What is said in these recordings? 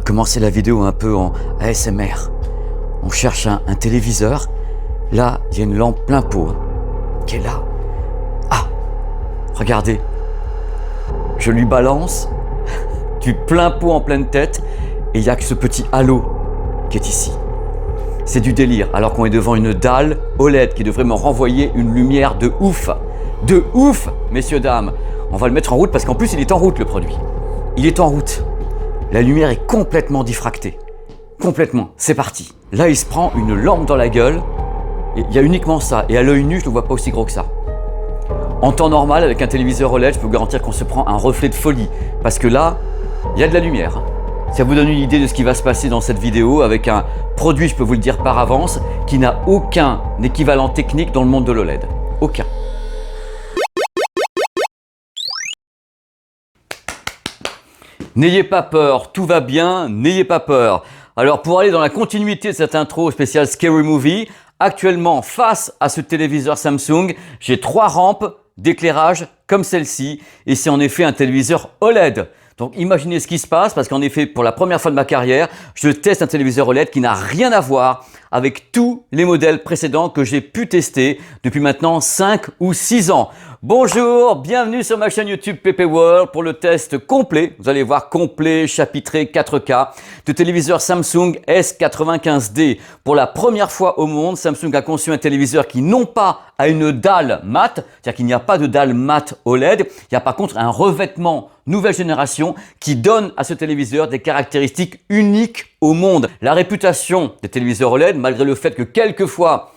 commencer la vidéo un peu en ASMR. On cherche un téléviseur. Là, il y a une lampe plein pot qui est là. Ah, regardez. Je lui balance du plein pot en pleine tête et il n'y a que ce petit halo qui est ici. C'est du délire, alors qu'on est devant une dalle OLED qui devrait me renvoyer une lumière de ouf. De ouf, messieurs, dames. On va le mettre en route parce qu'en plus, il est en route, le produit. Il est en route. La lumière est complètement diffractée. Complètement. C'est parti. Là, il se prend une lampe dans la gueule. Il y a uniquement ça. Et à l'œil nu, je ne le vois pas aussi gros que ça. En temps normal, avec un téléviseur OLED, je peux vous garantir qu'on se prend un reflet de folie. Parce que là, il y a de la lumière. Ça vous donne une idée de ce qui va se passer dans cette vidéo avec un produit, je peux vous le dire par avance, qui n'a aucun équivalent technique dans le monde de l'OLED. Aucun. N'ayez pas peur, tout va bien, n'ayez pas peur. Alors pour aller dans la continuité de cette intro spéciale Scary Movie, actuellement face à ce téléviseur Samsung, j'ai 3 rampes d'éclairage comme celle-ci et c'est en effet un téléviseur OLED. Donc imaginez ce qui se passe parce qu'en effet pour la première fois de ma carrière, je teste un téléviseur OLED qui n'a rien à voir avec tous les modèles précédents que j'ai pu tester depuis maintenant 5 ou 6 ans. Bonjour, bienvenue sur ma chaîne YouTube PP World pour le test complet, vous allez voir complet, chapitré 4K de téléviseur Samsung S95D. Pour la première fois au monde, Samsung a conçu un téléviseur qui non pas a une dalle mat, c'est-à-dire qu'il n'y a pas de dalle mat OLED, il y a par contre un revêtement nouvelle génération qui donne à ce téléviseur des caractéristiques uniques au monde. La réputation des téléviseurs OLED, malgré le fait que quelquefois,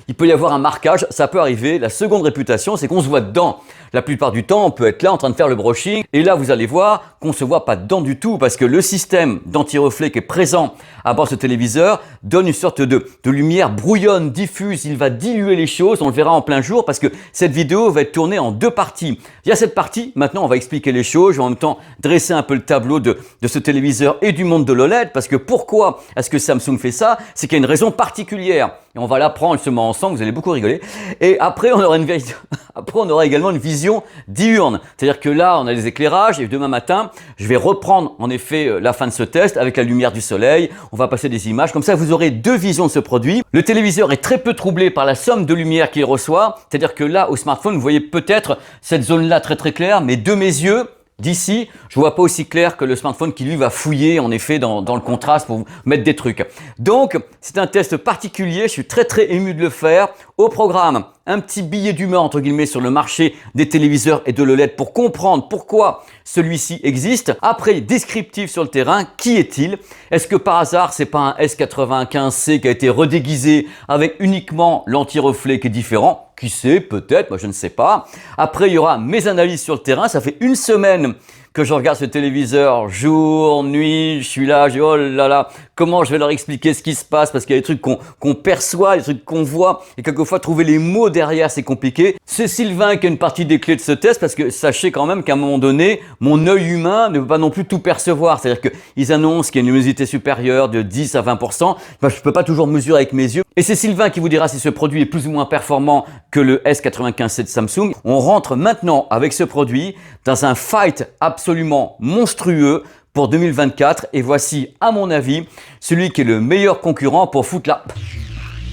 il peut y avoir un marquage, ça peut arriver. La seconde réputation, c'est qu'on se voit dedans. La plupart du temps, on peut être là en train de faire le brushing et là, vous allez voir qu'on ne se voit pas dedans du tout parce que le système d'anti-reflet qui est présent à bord de ce téléviseur donne une sorte de lumière brouillonne, diffuse. Il va diluer les choses, on le verra en plein jour parce que cette vidéo va être tournée en 2 parties. Il y a cette partie, maintenant on va expliquer les choses, je vais en même temps dresser un peu le tableau de ce téléviseur et du monde de l'OLED parce que pourquoi est-ce que Samsung fait ça? C'est qu'il y a une raison particulière et on va l'apprendre justement ensemble, vous allez beaucoup rigoler. Et après on aura également une vision diurne, c'est-à-dire que là on a des éclairages et demain matin je vais reprendre en effet la fin de ce test avec la lumière du soleil, on va passer des images, comme ça vous aurez 2 visions de ce produit. Le téléviseur est très peu troublé par la somme de lumière qu'il reçoit, c'est-à-dire que là au smartphone vous voyez peut-être cette zone là très claire, mais de mes yeux d'ici, je ne vois pas aussi clair que le smartphone qui lui va fouiller en effet dans le contraste pour vous mettre des trucs. Donc c'est un test particulier, je suis très ému de le faire. Au programme, un petit billet d'humeur entre guillemets sur le marché des téléviseurs et de l'OLED pour comprendre pourquoi celui-ci existe. Après, descriptif sur le terrain, qui est-il? Est-ce que par hasard c'est pas un S95C qui a été redéguisé avec uniquement l'anti-reflet qui est différent? Qui sait, peut-être, moi je ne sais pas. Après, il y aura mes analyses sur le terrain. Ça fait 1 semaine que je regarde ce téléviseur, jour, nuit, je suis là, oh là là, comment je vais leur expliquer ce qui se passe parce qu'il y a des trucs qu'on perçoit, des trucs qu'on voit et quelquefois trouver les mots derrière c'est compliqué. C'est Sylvain qui a une partie des clés de ce test parce que sachez quand même qu'à un moment donné, mon œil humain ne peut pas non plus tout percevoir. C'est-à-dire qu'ils annoncent qu'il y a une luminosité supérieure de 10 à 20%. Ben, je ne peux pas toujours mesurer avec mes yeux. Et c'est Sylvain qui vous dira si ce produit est plus ou moins performant que le S95C de Samsung. On rentre maintenant avec ce produit dans un fight absolument monstrueux pour 2024 et voici à mon avis celui qui est le meilleur concurrent pour foutre la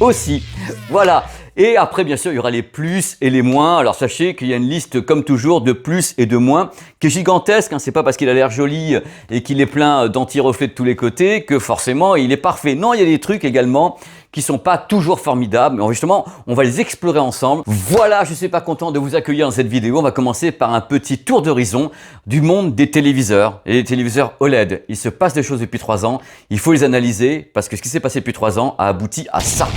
aussi. Voilà. Et après, bien sûr, il y aura les plus et les moins. Alors, sachez qu'il y a une liste, comme toujours, de plus et de moins qui est gigantesque. C'est pas parce qu'il a l'air joli et qu'il est plein d'anti-reflets de tous les côtés que forcément il est parfait. Non, il y a des trucs également qui sont pas toujours formidables, mais justement, on va les explorer ensemble. Voilà, je suis pas content de vous accueillir dans cette vidéo. On va commencer par un petit tour d'horizon du monde des téléviseurs et des téléviseurs OLED. Il se passe des choses depuis 3 ans. Il faut les analyser parce que ce qui s'est passé depuis 3 ans a abouti à ça.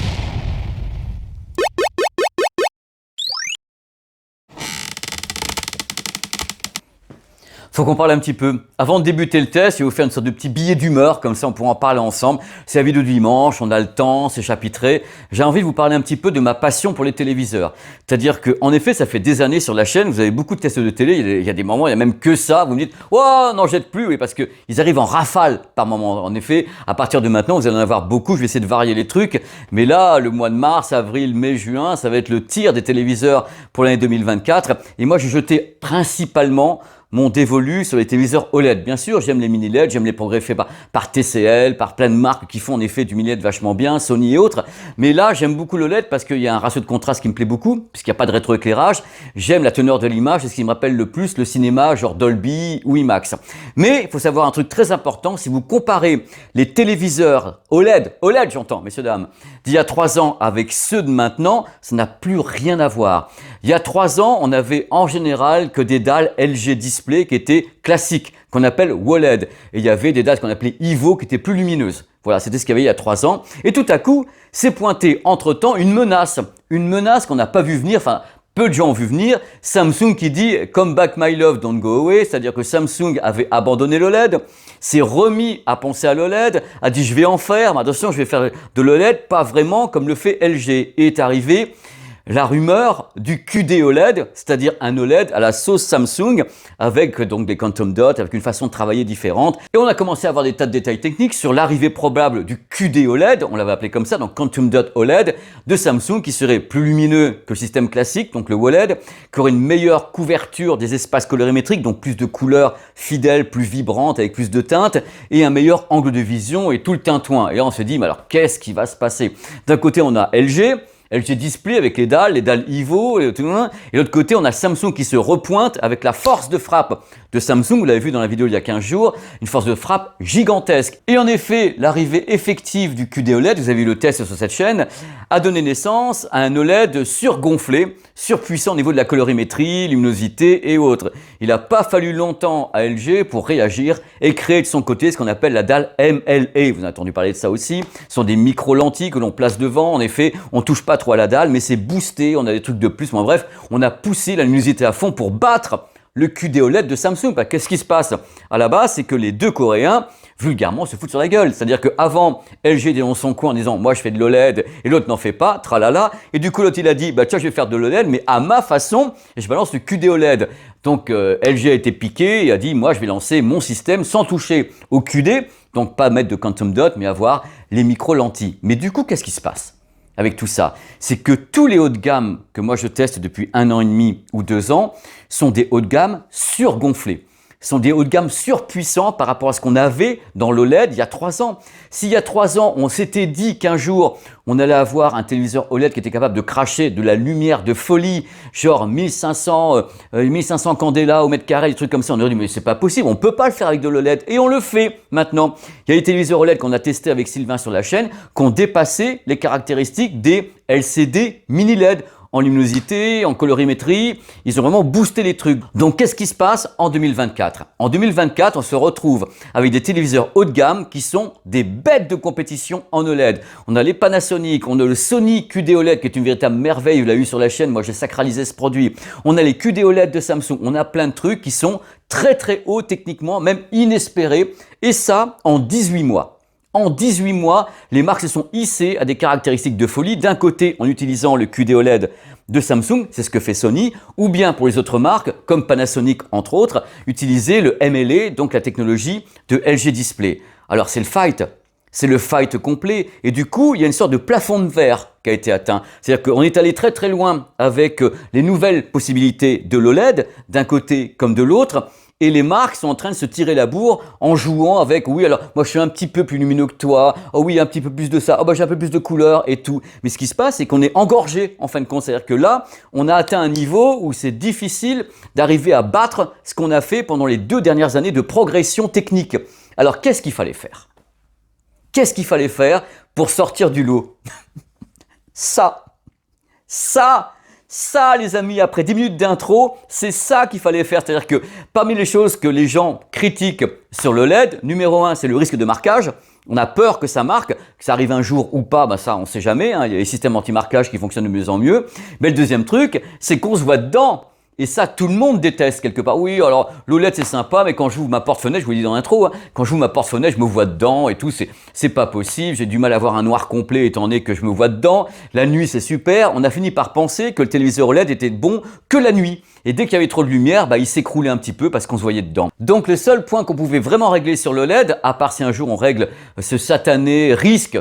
Faut qu'on parle un petit peu. Avant de débuter le test, je vais vous faire une sorte de petit billet d'humeur, comme ça on pourra en parler ensemble. C'est la vidéo du dimanche, on a le temps, c'est chapitré. J'ai envie de vous parler un petit peu de ma passion pour les téléviseurs. C'est-à-dire qu'en effet, ça fait des années sur la chaîne, vous avez beaucoup de tests de télé, il y a des moments, il y a même que ça, vous me dites « Oh, non, jette plus !» Oui, parce qu'ils arrivent en rafale par moment. En effet, à partir de maintenant, vous allez en avoir beaucoup, je vais essayer de varier les trucs. Mais là, le mois de mars, avril, mai, juin, ça va être le tir des téléviseurs pour l'année 2024. Et moi, j'ai jeté principalement m'ont dévolu sur les téléviseurs OLED. Bien sûr, j'aime les mini LED, j'aime les progrès faits par TCL, par plein de marques qui font en effet du mini LED vachement bien, Sony et autres. Mais là, j'aime beaucoup l'OLED parce qu'il y a un ratio de contraste qui me plaît beaucoup, puisqu'il n'y a pas de rétroéclairage. J'aime la teneur de l'image, c'est ce qui me rappelle le plus le cinéma, genre Dolby ou IMAX. Mais il faut savoir un truc très important, si vous comparez les téléviseurs OLED j'entends, messieurs, dames, d'il y a 3 ans avec ceux de maintenant, ça n'a plus rien à voir. Il y a 3 ans, on avait en général que des dalles LG Display qui étaient classiques, qu'on appelle OLED. Et il y avait des dalles qu'on appelait Ivo qui étaient plus lumineuses. Voilà, c'était ce qu'il y avait il y a 3 ans. Et tout à coup, s'est pointé entre-temps une menace qu'on n'a pas vu venir, enfin, peu de gens ont vu venir, Samsung qui dit « Come back my love, don't go away », c'est-à-dire que Samsung avait abandonné l'OLED, s'est remis à penser à l'OLED, a dit « Je vais en faire, mais attention, je vais faire de l'OLED, pas vraiment comme le fait LG ». Et est arrivé la rumeur du QD OLED, c'est-à-dire un OLED à la sauce Samsung, avec donc des quantum dots, avec une façon de travailler différente. Et on a commencé à avoir des tas de détails techniques sur l'arrivée probable du QD OLED, on l'avait appelé comme ça, donc quantum dot OLED, de Samsung, qui serait plus lumineux que le système classique, donc le OLED, qui aurait une meilleure couverture des espaces colorimétriques, donc plus de couleurs fidèles, plus vibrantes, avec plus de teintes, et un meilleur angle de vision et tout le tintouin. Et là, on se dit, mais alors, qu'est-ce qui va se passer? D'un côté, on a LG Display avec les dalles Ivo, et de l'autre côté, on a Samsung qui se repointe avec la force de frappe de Samsung, vous l'avez vu dans la vidéo il y a 15 jours, une force de frappe gigantesque. Et en effet, l'arrivée effective du QD OLED, vous avez vu le test sur cette chaîne, a donné naissance à un OLED surgonflé, surpuissant au niveau de la colorimétrie, luminosité et autres. Il n'a pas fallu longtemps à LG pour réagir et créer de son côté ce qu'on appelle la dalle MLA. Vous avez entendu parler de ça aussi. Ce sont des micro-lentilles que l'on place devant. En effet, on ne touche pas trop à la dalle, mais c'est boosté, on a des trucs de plus. Bon, bref, on a poussé la luminosité à fond pour battre le QD OLED de Samsung. Bah, qu'est-ce qui se passe? À la base, c'est que les deux Coréens, vulgairement, se foutent sur la gueule. C'est-à-dire qu'avant, LG était dans son coin en disant « moi je fais de l'OLED » et l'autre n'en fait pas, tralala. Et du coup, l'autre il a dit « bah tiens, je vais faire de l'OLED, mais à ma façon, et je balance le QD OLED ». Donc LG a été piqué et a dit « moi je vais lancer mon système sans toucher au QD », donc pas mettre de quantum dot, mais avoir les micro-lentilles. Mais du coup, qu'est-ce qui se passe avec tout ça? C'est que tous les hauts de gamme que moi je teste depuis 1 an et demi ou 2 ans sont des hauts de gamme surgonflés. Sont des hauts de gamme surpuissants par rapport à ce qu'on avait dans l'OLED il y a 3 ans. S'il y a 3 ans, on s'était dit qu'un jour, on allait avoir un téléviseur OLED qui était capable de cracher de la lumière de folie, genre 1500 candela au mètre carré, des trucs comme ça, on aurait dit mais c'est pas possible, on peut pas le faire avec de l'OLED et on le fait maintenant. Il y a des téléviseurs OLED qu'on a testés avec Sylvain sur la chaîne qui ont dépassé les caractéristiques des LCD mini LED. En luminosité, en colorimétrie, ils ont vraiment boosté les trucs. Donc qu'est-ce qui se passe en 2024? En 2024, on se retrouve avec des téléviseurs haut de gamme qui sont des bêtes de compétition en OLED. On a les Panasonic, on a le Sony QD OLED qui est une véritable merveille, vous l'avez vu sur la chaîne, moi j'ai sacralisé ce produit. On a les QD OLED de Samsung, on a plein de trucs qui sont très hauts techniquement, même inespérés, et ça en 18 mois. En 18 mois, les marques se sont hissées à des caractéristiques de folie. D'un côté, en utilisant le QD OLED de Samsung, c'est ce que fait Sony, ou bien pour les autres marques, comme Panasonic entre autres, utiliser le MLA, donc la technologie de LG Display. Alors c'est le fight complet, et du coup, il y a une sorte de plafond de verre qui a été atteint. C'est-à-dire qu'on est allé très loin avec les nouvelles possibilités de l'OLED, d'un côté comme de l'autre, et les marques sont en train de se tirer la bourre en jouant avec « oui, alors moi je suis un petit peu plus lumineux que toi, oh oui, un petit peu plus de ça, oh bah j'ai un peu plus de couleur et tout ». Mais ce qui se passe, c'est qu'on est engorgé en fin de compte. C'est-à-dire que là, on a atteint un niveau où c'est difficile d'arriver à battre ce qu'on a fait pendant les 2 dernières années de progression technique. Alors qu'est-ce qu'il fallait faire? Qu'est-ce qu'il fallait faire pour sortir du lot? Ça, les amis, après 10 minutes d'intro, c'est ça qu'il fallait faire. C'est-à-dire que parmi les choses que les gens critiquent sur le LED, numéro 1, c'est le risque de marquage. On a peur que ça marque, que ça arrive un jour ou pas, bah ça on ne sait jamais. Il y a les systèmes anti-marquage qui fonctionnent de mieux en mieux. Mais le deuxième truc, c'est qu'on se voit dedans. Et ça, tout le monde déteste quelque part. Oui, alors l'OLED c'est sympa, mais quand j'ouvre ma porte-fenêtre, je vous l'ai dit dans l'intro, hein, quand j'ouvre ma porte-fenêtre, je me vois dedans et tout, c'est pas possible. J'ai du mal à avoir un noir complet étant donné que je me vois dedans. La nuit, c'est super. On a fini par penser que le téléviseur OLED était bon que la nuit. Et dès qu'il y avait trop de lumière, bah, il s'écroulait un petit peu parce qu'on se voyait dedans. Donc le seul point qu'on pouvait vraiment régler sur l'OLED, à part si un jour on règle ce satané risque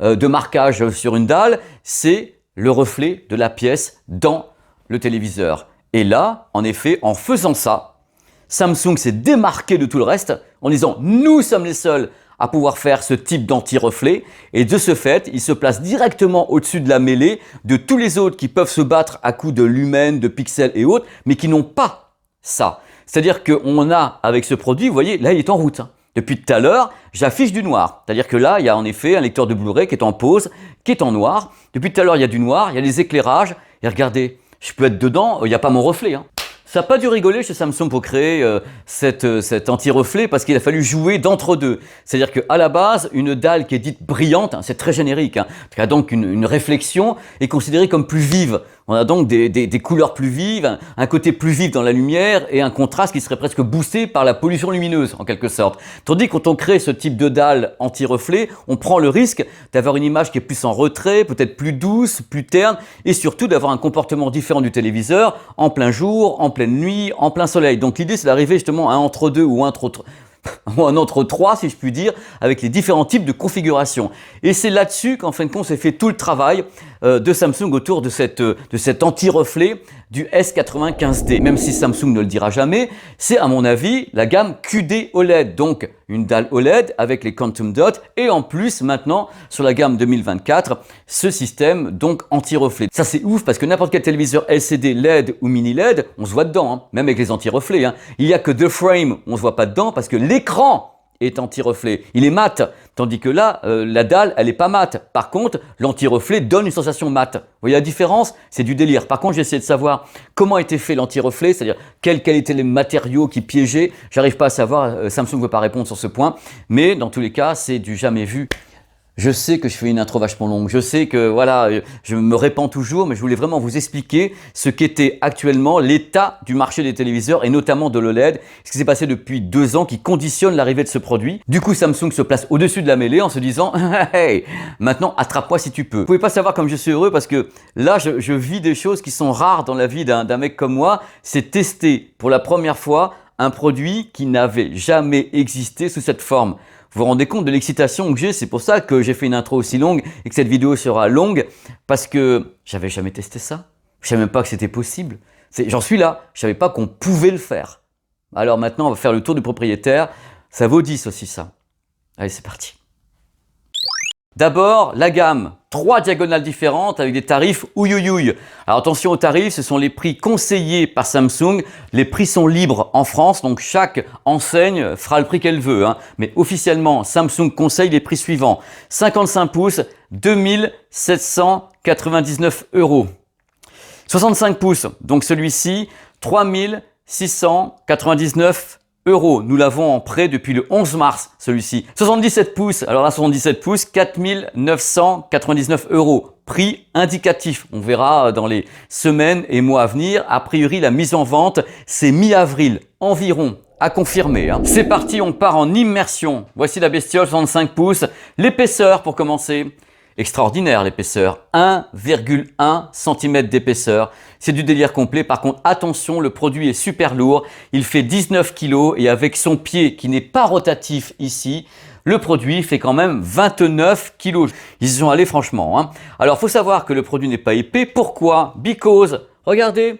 de marquage sur une dalle, c'est le reflet de la pièce dans le téléviseur. Et là, en effet, en faisant ça, Samsung s'est démarqué de tout le reste en disant « Nous sommes les seuls à pouvoir faire ce type d'anti-reflet » et de ce fait, il se place directement au-dessus de la mêlée de tous les autres qui peuvent se battre à coups de lumens, de pixels et autres, mais qui n'ont pas ça. C'est-à-dire qu'on a, avec ce produit, vous voyez, là il est en route. Depuis tout à l'heure, j'affiche du noir. C'est-à-dire que là, il y a en effet un lecteur de Blu-ray qui est en pause, qui est en noir. Depuis tout à l'heure, il y a du noir, il y a les éclairages. Et regardez, je peux être dedans, il n'y a pas mon reflet. Ça n'a pas dû rigoler chez Samsung pour créer cet anti-reflet parce qu'il a fallu jouer d'entre-deux. C'est-à-dire qu'à la base, une dalle qui est dite brillante, c'est très générique, qui a donc une réflexion, est considérée comme plus vive. On a donc des couleurs plus vives, un côté plus vif dans la lumière et un contraste qui serait presque boosté par la pollution lumineuse en quelque sorte. Tandis que quand on crée ce type de dalle anti-reflet, on prend le risque d'avoir une image qui est plus en retrait, peut-être plus douce, plus terne et surtout d'avoir un comportement différent du téléviseur en plein jour, en pleine nuit, en plein soleil. Donc l'idée c'est d'arriver justement à un entre-deux ou un entre-trois si je puis dire, avec les différents types de configurations. Et c'est là-dessus qu'en fin de compte s'est fait tout le travail de Samsung autour de cet anti-reflet du S95D. Même si Samsung ne le dira jamais, c'est à mon avis la gamme QD OLED, donc une dalle OLED avec les Quantum Dots et en plus maintenant sur la gamme 2024 ce système donc anti-reflet. Ça c'est ouf parce que n'importe quel téléviseur LCD, LED ou mini LED, on se voit dedans, même avec les anti-reflets. Il n'y a que deux frames, on ne se voit pas dedans parce que l'écran est anti-reflet. Il est mat, tandis que là, la dalle, elle n'est pas mate. Par contre, l'anti-reflet donne une sensation mate. Vous voyez la différence? C'est du délire. Par contre, j'ai essayé de savoir comment était fait l'anti-reflet, c'est-à-dire quels étaient les matériaux qui piégeaient. J'arrive pas à savoir, Samsung ne veut pas répondre sur ce point, mais dans tous les cas, c'est du jamais vu. Je sais que je fais une intro vachement longue, je sais que voilà, je me répands toujours, mais je voulais vraiment vous expliquer ce qu'était actuellement l'état du marché des téléviseurs et notamment de l'OLED, ce qui s'est passé depuis 2 ans qui conditionne l'arrivée de ce produit. Du coup, Samsung se place au-dessus de la mêlée en se disant « Hey, maintenant attrape-moi si tu peux ». Vous pouvez pas savoir comme je suis heureux parce que là, je vis des choses qui sont rares dans la vie d'un mec comme moi, c'est tester pour la première fois un produit qui n'avait jamais existé sous cette forme. Vous vous rendez compte de l'excitation que j'ai, c'est pour ça que j'ai fait une intro aussi longue et que cette vidéo sera longue parce que j'avais jamais testé ça. Je savais même pas que c'était possible. J'en suis là, je savais pas qu'on pouvait le faire. Alors maintenant, on va faire le tour du propriétaire. Ça vaut 10 aussi ça. Allez, c'est parti. D'abord, la gamme, 3 diagonales différentes avec des tarifs ouïouïouï. Alors attention aux tarifs, ce sont les prix conseillés par Samsung. Les prix sont libres en France, donc chaque enseigne fera le prix qu'elle veut. Mais officiellement, Samsung conseille les prix suivants. 55 pouces, 2799 €. 65 pouces, donc celui-ci, 3699 €. Nous l'avons en prêt depuis le 11 mars, celui-ci. 77 pouces, alors là 77 pouces, 4999 €. Prix indicatif, on verra dans les semaines et mois à venir. A priori, la mise en vente, c'est mi-avril environ. À confirmer. C'est parti, on part en immersion. Voici la bestiole, 65 pouces. L'épaisseur pour commencer. Extraordinaire l'épaisseur, 1,1 cm d'épaisseur. C'est du délire complet. Par contre, attention, le produit est super lourd. Il fait 19 kg et avec son pied qui n'est pas rotatif ici, le produit fait quand même 29 kg. Ils y sont allés franchement. Alors, faut savoir que le produit n'est pas épais. Pourquoi? Because, regardez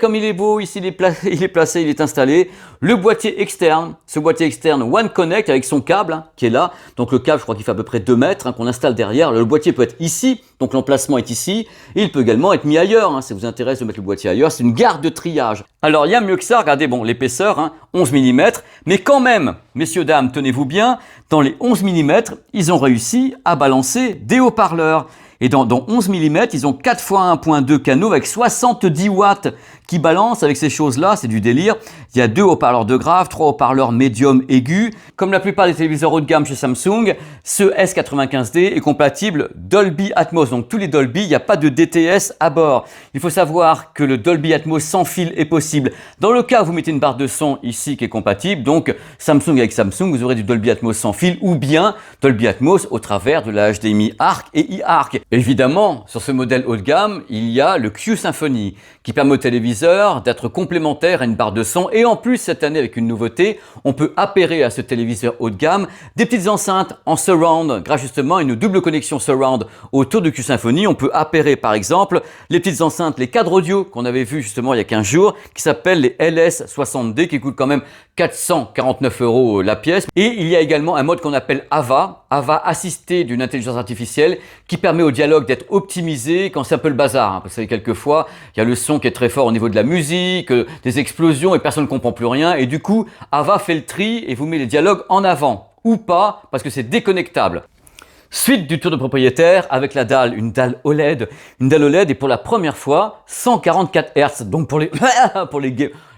comme il est beau, ici il est placé, il est installé. Le boîtier externe, ce boîtier externe One Connect avec son câble qui est là. Donc le câble, je crois qu'il fait à peu près 2 mètres qu'on installe derrière. Le boîtier peut être ici, donc l'emplacement est ici. Et il peut également être mis ailleurs, si ça vous intéresse de mettre le boîtier ailleurs. C'est une garde de triage. Alors il y a mieux que ça, regardez, bon, l'épaisseur, 11 mm. Mais quand même, messieurs, dames, tenez-vous bien, dans les 11 mm, ils ont réussi à balancer des haut-parleurs. Et dans 11 mm, ils ont 4 x 1.2 canaux avec 70 watts qui balancent avec ces choses-là, c'est du délire. Il y a 2 haut-parleurs de grave, 3 haut-parleurs médium aigus. Comme la plupart des téléviseurs haut de gamme chez Samsung, ce S95D est compatible Dolby Atmos. Donc tous les Dolby, il n'y a pas de DTS à bord. Il faut savoir que le Dolby Atmos sans fil est possible. Dans le cas où vous mettez une barre de son ici qui est compatible, donc Samsung avec Samsung, vous aurez du Dolby Atmos sans fil ou bien Dolby Atmos au travers de la HDMI ARC et iARC. Évidemment, sur ce modèle haut de gamme, il y a le Q-Symphony qui permet au téléviseur d'être complémentaire à une barre de son et en plus cette année avec une nouveauté, on peut appairer à ce téléviseur haut de gamme des petites enceintes en surround grâce justement à une double connexion surround autour du Q-Symphony. On peut appairer par exemple les petites enceintes, les cadres audio qu'on avait vu justement il y a 15 jours qui s'appellent les LS60D qui coûtent quand même 449 € la pièce. Et il y a également un mode qu'on appelle AVA assisté d'une intelligence artificielle qui permet au dialogue d'être optimisé quand c'est un peu le bazar. Hein. Vous savez, quelquefois, il y a le son qui est très fort au niveau de la musique, des explosions et personne ne comprend plus rien. Et du coup, AVA fait le tri et vous met les dialogues en avant ou pas parce que c'est déconnectable. Suite du tour de propriétaire avec la dalle, une dalle OLED. Une dalle OLED et pour la première fois, 144 Hz. Donc pour les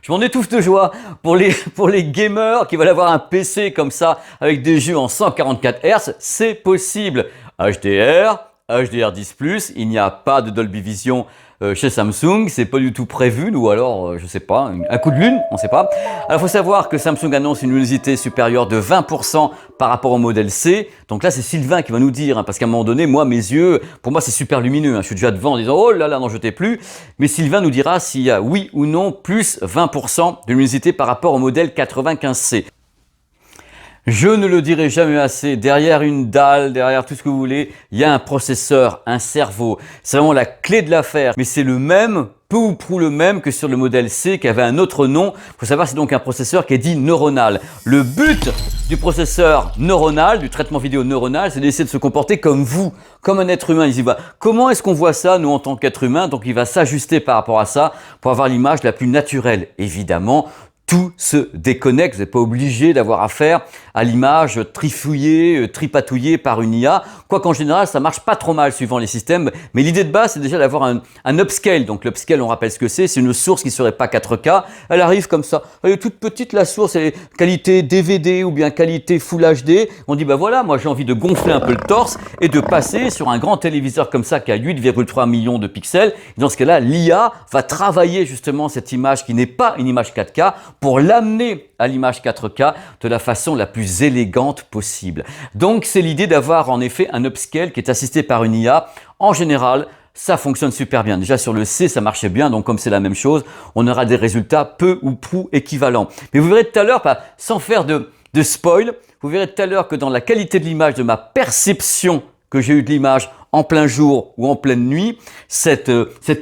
je m'en étouffe de joie. Pour les gamers qui veulent avoir un PC comme ça avec des jeux en 144 Hz, c'est possible. HDR, HDR10+, il n'y a pas de Dolby Vision chez Samsung, c'est pas du tout prévu, ou alors, je sais pas, un coup de lune, on sait pas. Alors, il faut savoir que Samsung annonce une luminosité supérieure de 20% par rapport au modèle C. Donc là, c'est Sylvain qui va nous dire, hein, parce qu'à un moment donné, moi, mes yeux, pour moi, c'est super lumineux. Hein, je suis déjà devant en disant, oh là là, n'en jetez plus. Mais Sylvain nous dira s'il y a oui ou non plus 20% de luminosité par rapport au modèle 95C. Je ne le dirai jamais assez, derrière une dalle, derrière tout ce que vous voulez, il y a un processeur, un cerveau. C'est vraiment la clé de l'affaire, mais c'est le même, peu ou prou le même que sur le modèle C qui avait un autre nom. Il faut savoir que c'est donc un processeur qui est dit neuronal. Le but du processeur neuronal, du traitement vidéo neuronal, c'est d'essayer de se comporter comme vous, comme un être humain. Il dit, comment est-ce qu'on voit ça, nous, en tant qu'être humain? Donc il va s'ajuster par rapport à ça pour avoir l'image la plus naturelle. Évidemment, tout se déconnecte, vous n'êtes pas obligé d'avoir affaire à l'image trifouillée, tripatouillée par une IA, quoiqu'en général ça marche pas trop mal suivant les systèmes, mais l'idée de base c'est déjà d'avoir un upscale. Donc l'upscale, on rappelle ce que c'est une source qui serait pas 4K, elle arrive comme ça, elle est toute petite la source, elle est qualité DVD ou bien qualité Full HD, on dit voilà, moi j'ai envie de gonfler un peu le torse et de passer sur un grand téléviseur comme ça qui a 8,3 millions de pixels, et dans ce cas-là l'IA va travailler justement cette image qui n'est pas une image 4K pour l'amener à l'image 4K de la façon la plus élégante possible. Donc c'est l'idée d'avoir en effet un upscale qui est assisté par une IA. En général, ça fonctionne super bien. Déjà sur le C, ça marchait bien, donc comme c'est la même chose, on aura des résultats peu ou prou équivalents. Mais vous verrez tout à l'heure, sans faire de spoil, vous verrez tout à l'heure que dans la qualité de l'image, de ma perception que j'ai eue de l'image en plein jour ou en pleine nuit, cet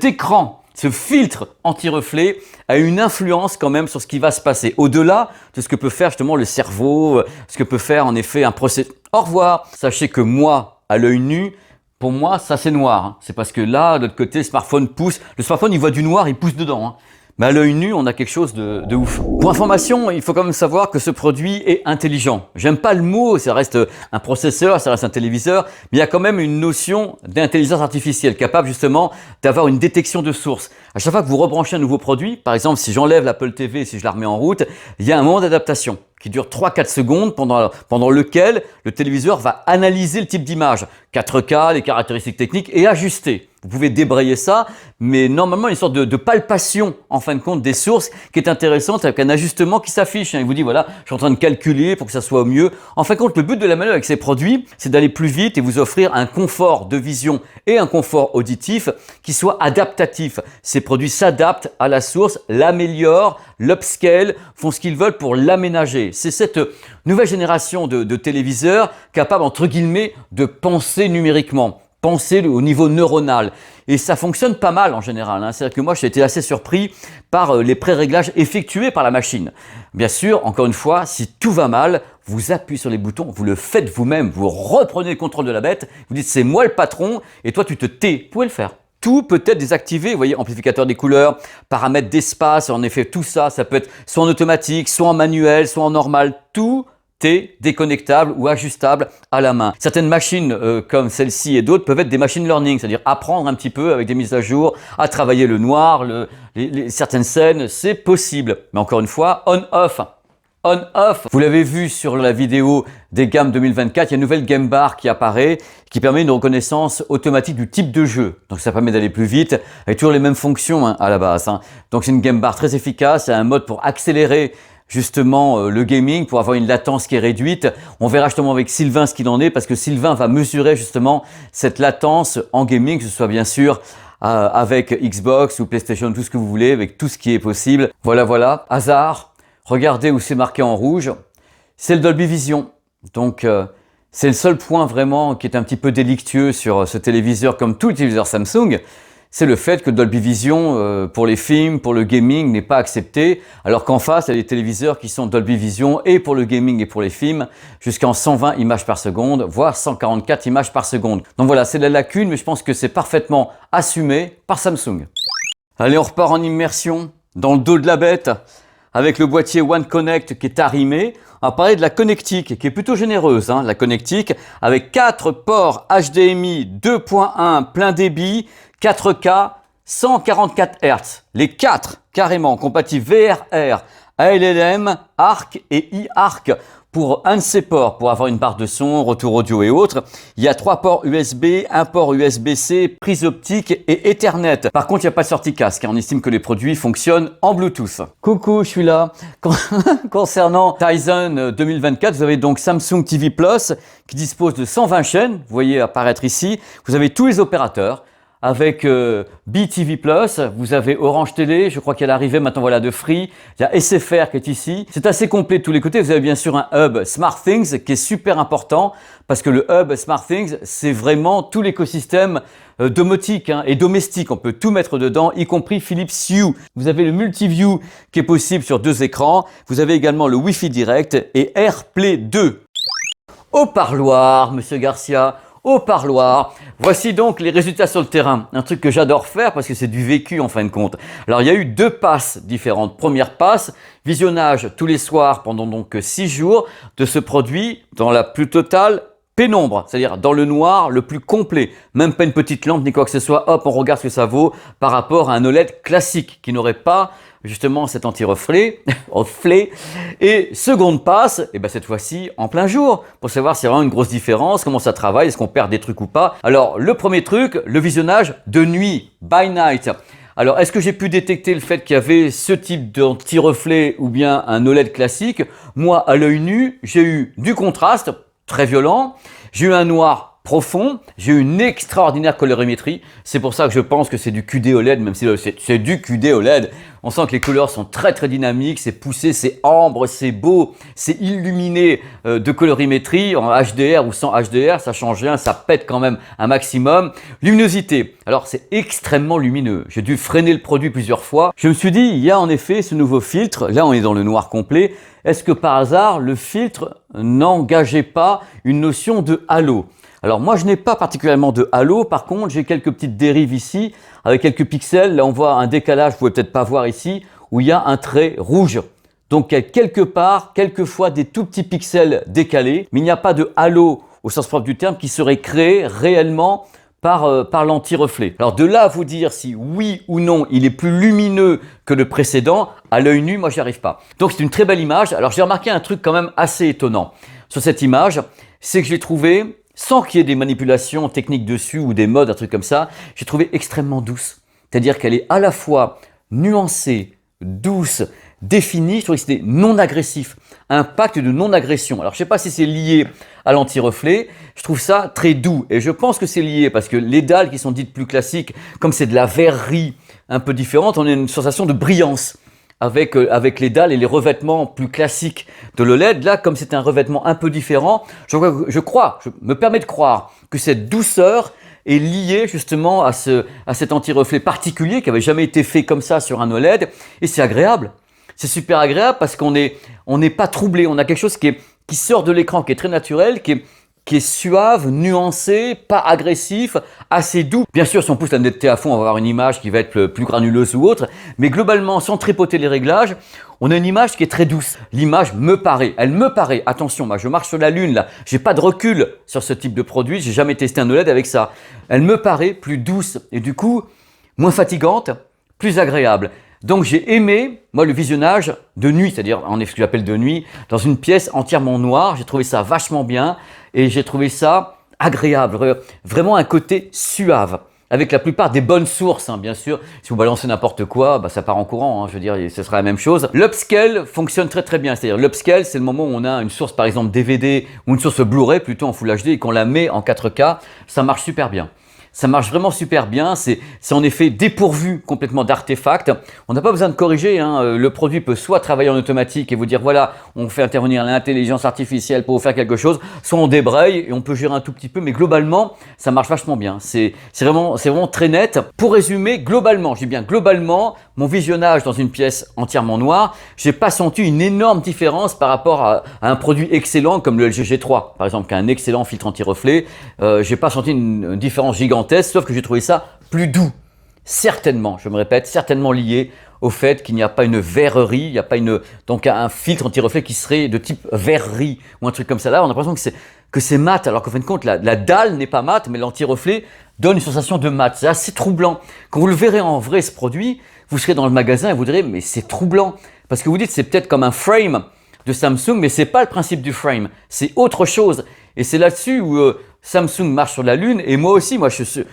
écran, ce filtre anti-reflet a une influence quand même sur ce qui va se passer. Au-delà de ce que peut faire justement le cerveau, ce que peut faire en effet un processus. Au revoir. Sachez que moi, à l'œil nu, pour moi, ça c'est noir. Hein. C'est parce que là, de l'autre côté, le smartphone pousse. Le smartphone, il voit du noir, il pousse dedans. Hein. Mais à l'œil nu, on a quelque chose de ouf. Pour information, il faut quand même savoir que ce produit est intelligent. J'aime pas le mot, ça reste un processeur, ça reste un téléviseur, mais il y a quand même une notion d'intelligence artificielle capable justement d'avoir une détection de source. À chaque fois que vous rebranchez un nouveau produit, par exemple si j'enlève l'Apple TV, si je la remets en route, il y a un moment d'adaptation qui dure 3-4 secondes pendant lequel le téléviseur va analyser le type d'image, 4K, les caractéristiques techniques et ajuster. Vous pouvez débrayer ça, mais normalement une sorte de palpation en fin de compte des sources qui est intéressante avec un ajustement qui s'affiche. Il vous dit voilà, je suis en train de calculer pour que ça soit au mieux. En fin de compte, le but de la manœuvre avec ces produits, c'est d'aller plus vite et vous offrir un confort de vision et un confort auditif qui soit adaptatif. Ces produits s'adaptent à la source, l'améliorent, l'upscale, font ce qu'ils veulent pour l'aménager. C'est cette nouvelle génération de téléviseurs capable entre guillemets de penser numériquement. Penser au niveau neuronal. Et ça fonctionne pas mal en général. Hein. C'est-à-dire que moi, j'ai été assez surpris par les pré-réglages effectués par la machine. Bien sûr, encore une fois, si tout va mal, vous appuyez sur les boutons, vous le faites vous-même, vous reprenez le contrôle de la bête, vous dites c'est moi le patron et toi tu te tais. Vous pouvez le faire. Tout peut être désactivé, vous voyez, amplificateur des couleurs, paramètres d'espace, en effet tout ça, ça peut être soit en automatique, soit en manuel, soit en normal, tout déconnectable ou ajustable à la main. Certaines machines comme celle-ci et d'autres peuvent être des machines learning, c'est-à-dire apprendre un petit peu avec des mises à jour, à travailler le noir, certaines scènes, c'est possible. Mais encore une fois, on-off. On-off. Vous l'avez vu sur la vidéo des gammes 2024, il y a une nouvelle game bar qui apparaît, qui permet une reconnaissance automatique du type de jeu. Donc ça permet d'aller plus vite, avec toujours les mêmes fonctions à la base. Donc c'est une game bar très efficace, il y a un mode pour accélérer justement le gaming pour avoir une latence qui est réduite. On verra justement avec Sylvain ce qu'il en est parce que Sylvain va mesurer justement cette latence en gaming, que ce soit bien sûr avec Xbox ou PlayStation, tout ce que vous voulez, avec tout ce qui est possible. Voilà, hasard, regardez où c'est marqué en rouge, c'est le Dolby Vision. Donc c'est le seul point vraiment qui est un petit peu délictueux sur ce téléviseur comme tout téléviseur Samsung. C'est le fait que Dolby Vision, pour les films, pour le gaming, n'est pas accepté, alors qu'en face, il y a des téléviseurs qui sont Dolby Vision et pour le gaming et pour les films, jusqu'en 120 images par seconde, voire 144 images par seconde. Donc voilà, c'est la lacune, mais je pense que c'est parfaitement assumé par Samsung. Allez, on repart en immersion dans le dos de la bête, avec le boîtier One Connect qui est arrimé. On va parler de la connectique qui est plutôt généreuse, la connectique, avec 4 ports HDMI 2.1 plein débit, 4K, 144 Hz. Les 4 carrément compatibles VRR, ALLM, ARC et eARC pour un de ces ports, pour avoir une barre de son, retour audio et autres. Il y a 3 ports USB, un port USB-C, prise optique et Ethernet. Par contre, il n'y a pas de sortie casque. On estime que les produits fonctionnent en Bluetooth. Coucou, je suis là. Concernant Tizen 2024, vous avez donc Samsung TV Plus qui dispose de 120 chaînes. Vous voyez apparaître ici. Vous avez tous les opérateurs. Avec BTV+, vous avez Orange Télé, je crois qu'elle est arrivée maintenant voilà de Free, il y a SFR qui est ici. C'est assez complet de tous les côtés. Vous avez bien sûr un hub SmartThings qui est super important parce que le hub SmartThings, c'est vraiment tout l'écosystème domotique et domestique. On peut tout mettre dedans, y compris Philips Hue. Vous avez le Multiview qui est possible sur 2 écrans. Vous avez également le Wi-Fi direct et AirPlay 2. Au parloir, Monsieur Garcia. Au parloir. Voici donc les résultats sur le terrain. Un truc que j'adore faire parce que c'est du vécu en fin de compte. Alors il y a eu 2 passes différentes. Première passe, visionnage tous les soirs pendant donc 6 jours de ce produit dans la plus totale pénombre, c'est-à-dire dans le noir le plus complet. Même pas une petite lampe ni quoi que ce soit. Hop, on regarde ce que ça vaut par rapport à un OLED classique qui n'aurait pas justement cet anti-reflet. Et seconde passe, et cette fois-ci en plein jour, pour savoir s'il y a vraiment une grosse différence, comment ça travaille, est-ce qu'on perd des trucs ou pas. Alors le premier truc, le visionnage de nuit, by night. Alors est-ce que j'ai pu détecter le fait qu'il y avait ce type d'anti-reflet ou bien un OLED classique? Moi, à l'œil nu, j'ai eu du contraste très violent, j'ai eu un noir profond, j'ai eu une extraordinaire colorimétrie. C'est pour ça que je pense que c'est du QD OLED, même si c'est du QD OLED. On sent que les couleurs sont très dynamiques, c'est poussé, c'est ambre, c'est beau, c'est illuminé de colorimétrie en HDR ou sans HDR, ça change rien, ça pète quand même un maximum. Luminosité, alors c'est extrêmement lumineux. J'ai dû freiner le produit plusieurs fois. Je me suis dit, il y a en effet ce nouveau filtre, là on est dans le noir complet. Est-ce que par hasard le filtre n'engageait pas une notion de halo? Alors moi je n'ai pas particulièrement de halo, par contre j'ai quelques petites dérives ici avec quelques pixels. Là on voit un décalage, vous pouvez peut-être pas voir ici, où il y a un trait rouge. Donc il y a quelque part, quelquefois des tout petits pixels décalés, mais il n'y a pas de halo au sens propre du terme qui serait créé réellement par l'anti-reflet. Alors de là à vous dire si oui ou non il est plus lumineux que le précédent, à l'œil nu, moi j'y arrive pas. Donc c'est une très belle image. Alors j'ai remarqué un truc quand même assez étonnant sur cette image, c'est que je l'ai trouvé, sans qu'il y ait des manipulations techniques dessus ou des modes, un truc comme ça, j'ai trouvé extrêmement douce. C'est-à-dire qu'elle est à la fois nuancée, douce, définie, je trouve que c'était non agressif, un pacte de non-agression. Alors je ne sais pas si c'est lié à l'anti-reflet, je trouve ça très doux et je pense que c'est lié parce que les dalles qui sont dites plus classiques, comme c'est de la verrerie un peu différente, on a une sensation de brillance avec les dalles et les revêtements plus classiques de l'OLED. Là, comme c'est un revêtement un peu différent, je me permets de croire que cette douceur est liée justement à cet anti-reflet particulier qui n'avait jamais été fait comme ça sur un OLED et c'est agréable. C'est super agréable parce qu'on n'est pas troublé, on a quelque chose qui sort de l'écran, qui est très naturel, qui est suave, nuancé, pas agressif, assez doux. Bien sûr, si on pousse la netteté à fond, on va avoir une image qui va être plus granuleuse ou autre, mais globalement, sans tripoter les réglages, on a une image qui est très douce. L'image elle me paraît, attention, moi je marche sur la lune là, j'ai pas de recul sur ce type de produit, j'ai jamais testé un OLED avec ça. Elle me paraît plus douce et du coup, moins fatigante, plus agréable. Donc j'ai aimé, moi, le visionnage de nuit, c'est-à-dire en ce que j'appelle de nuit, dans une pièce entièrement noire. J'ai trouvé ça vachement bien et j'ai trouvé ça agréable, vraiment un côté suave. avec la plupart des bonnes sources, hein, bien sûr. Si vous balancez n'importe quoi, bah, ça part en courant, hein, je veux dire, ce sera la même chose. L'upscale fonctionne très très bien, c'est-à-dire l'upscale, c'est le moment où on a une source par exemple DVD ou une source Blu-ray plutôt en Full HD et qu'on la met en 4K, ça marche super bien. Ça marche vraiment super bien, c'est en effet dépourvu complètement d'artefacts. On n'a pas besoin de corriger, hein. Le produit peut soit travailler en automatique et vous dire voilà, on fait intervenir l'intelligence artificielle pour vous faire quelque chose, soit on débraye et on peut gérer un tout petit peu, mais globalement, ça marche vachement bien. C'est vraiment très net. Pour résumer, globalement, je dis bien globalement, mon visionnage dans une pièce entièrement noire, j'ai pas senti une énorme différence par rapport à un produit excellent comme le LG G3, par exemple, qui a un excellent filtre anti-reflet. J'ai pas senti une différence gigantesque, sauf que j'ai trouvé ça plus doux. Certainement, je me répète, certainement lié au fait qu'il n'y a pas une verrerie, il n'y a pas donc un filtre anti-reflet qui serait de type verrerie ou un truc comme ça. Là, on a l'impression que c'est mat, alors qu'en fin de compte, la dalle n'est pas mat, mais l'anti-reflet donne une sensation de mat. C'est assez troublant. Quand vous le verrez en vrai, ce produit, vous serez dans le magasin et vous direz, mais c'est troublant. Parce que vous dites, c'est peut-être comme un frame de Samsung, mais c'est pas le principe du frame. C'est autre chose. Et c'est là-dessus où Samsung marche sur la lune. Et moi aussi,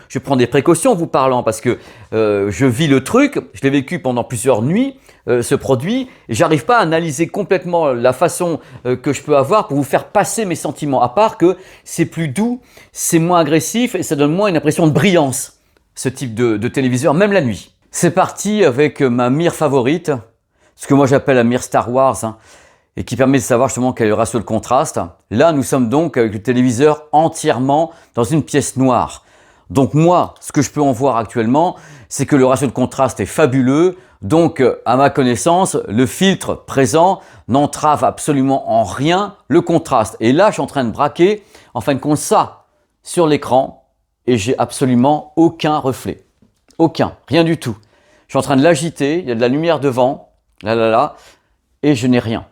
je prends des précautions en vous parlant parce que je vis le truc. Je l'ai vécu pendant plusieurs nuits, ce produit. Et j'arrive pas à analyser complètement la façon que je peux avoir pour vous faire passer mes sentiments. À part que c'est plus doux, c'est moins agressif et ça donne moins une impression de brillance, ce type de téléviseur, même la nuit. C'est parti avec ma mire favorite, ce que moi j'appelle la mire Star Wars, hein, et qui permet de savoir justement quel est le ratio de contraste. Là, nous sommes donc avec le téléviseur entièrement dans une pièce noire. Donc moi, ce que je peux en voir actuellement, c'est que le ratio de contraste est fabuleux. Donc, à ma connaissance, le filtre présent n'entrave absolument en rien le contraste. Et là, je suis en train de braquer, en fin de compte, ça sur l'écran et j'ai absolument aucun reflet. Aucun, rien du tout. Je suis en train de l'agiter, il y a de la lumière devant, là, et je n'ai rien.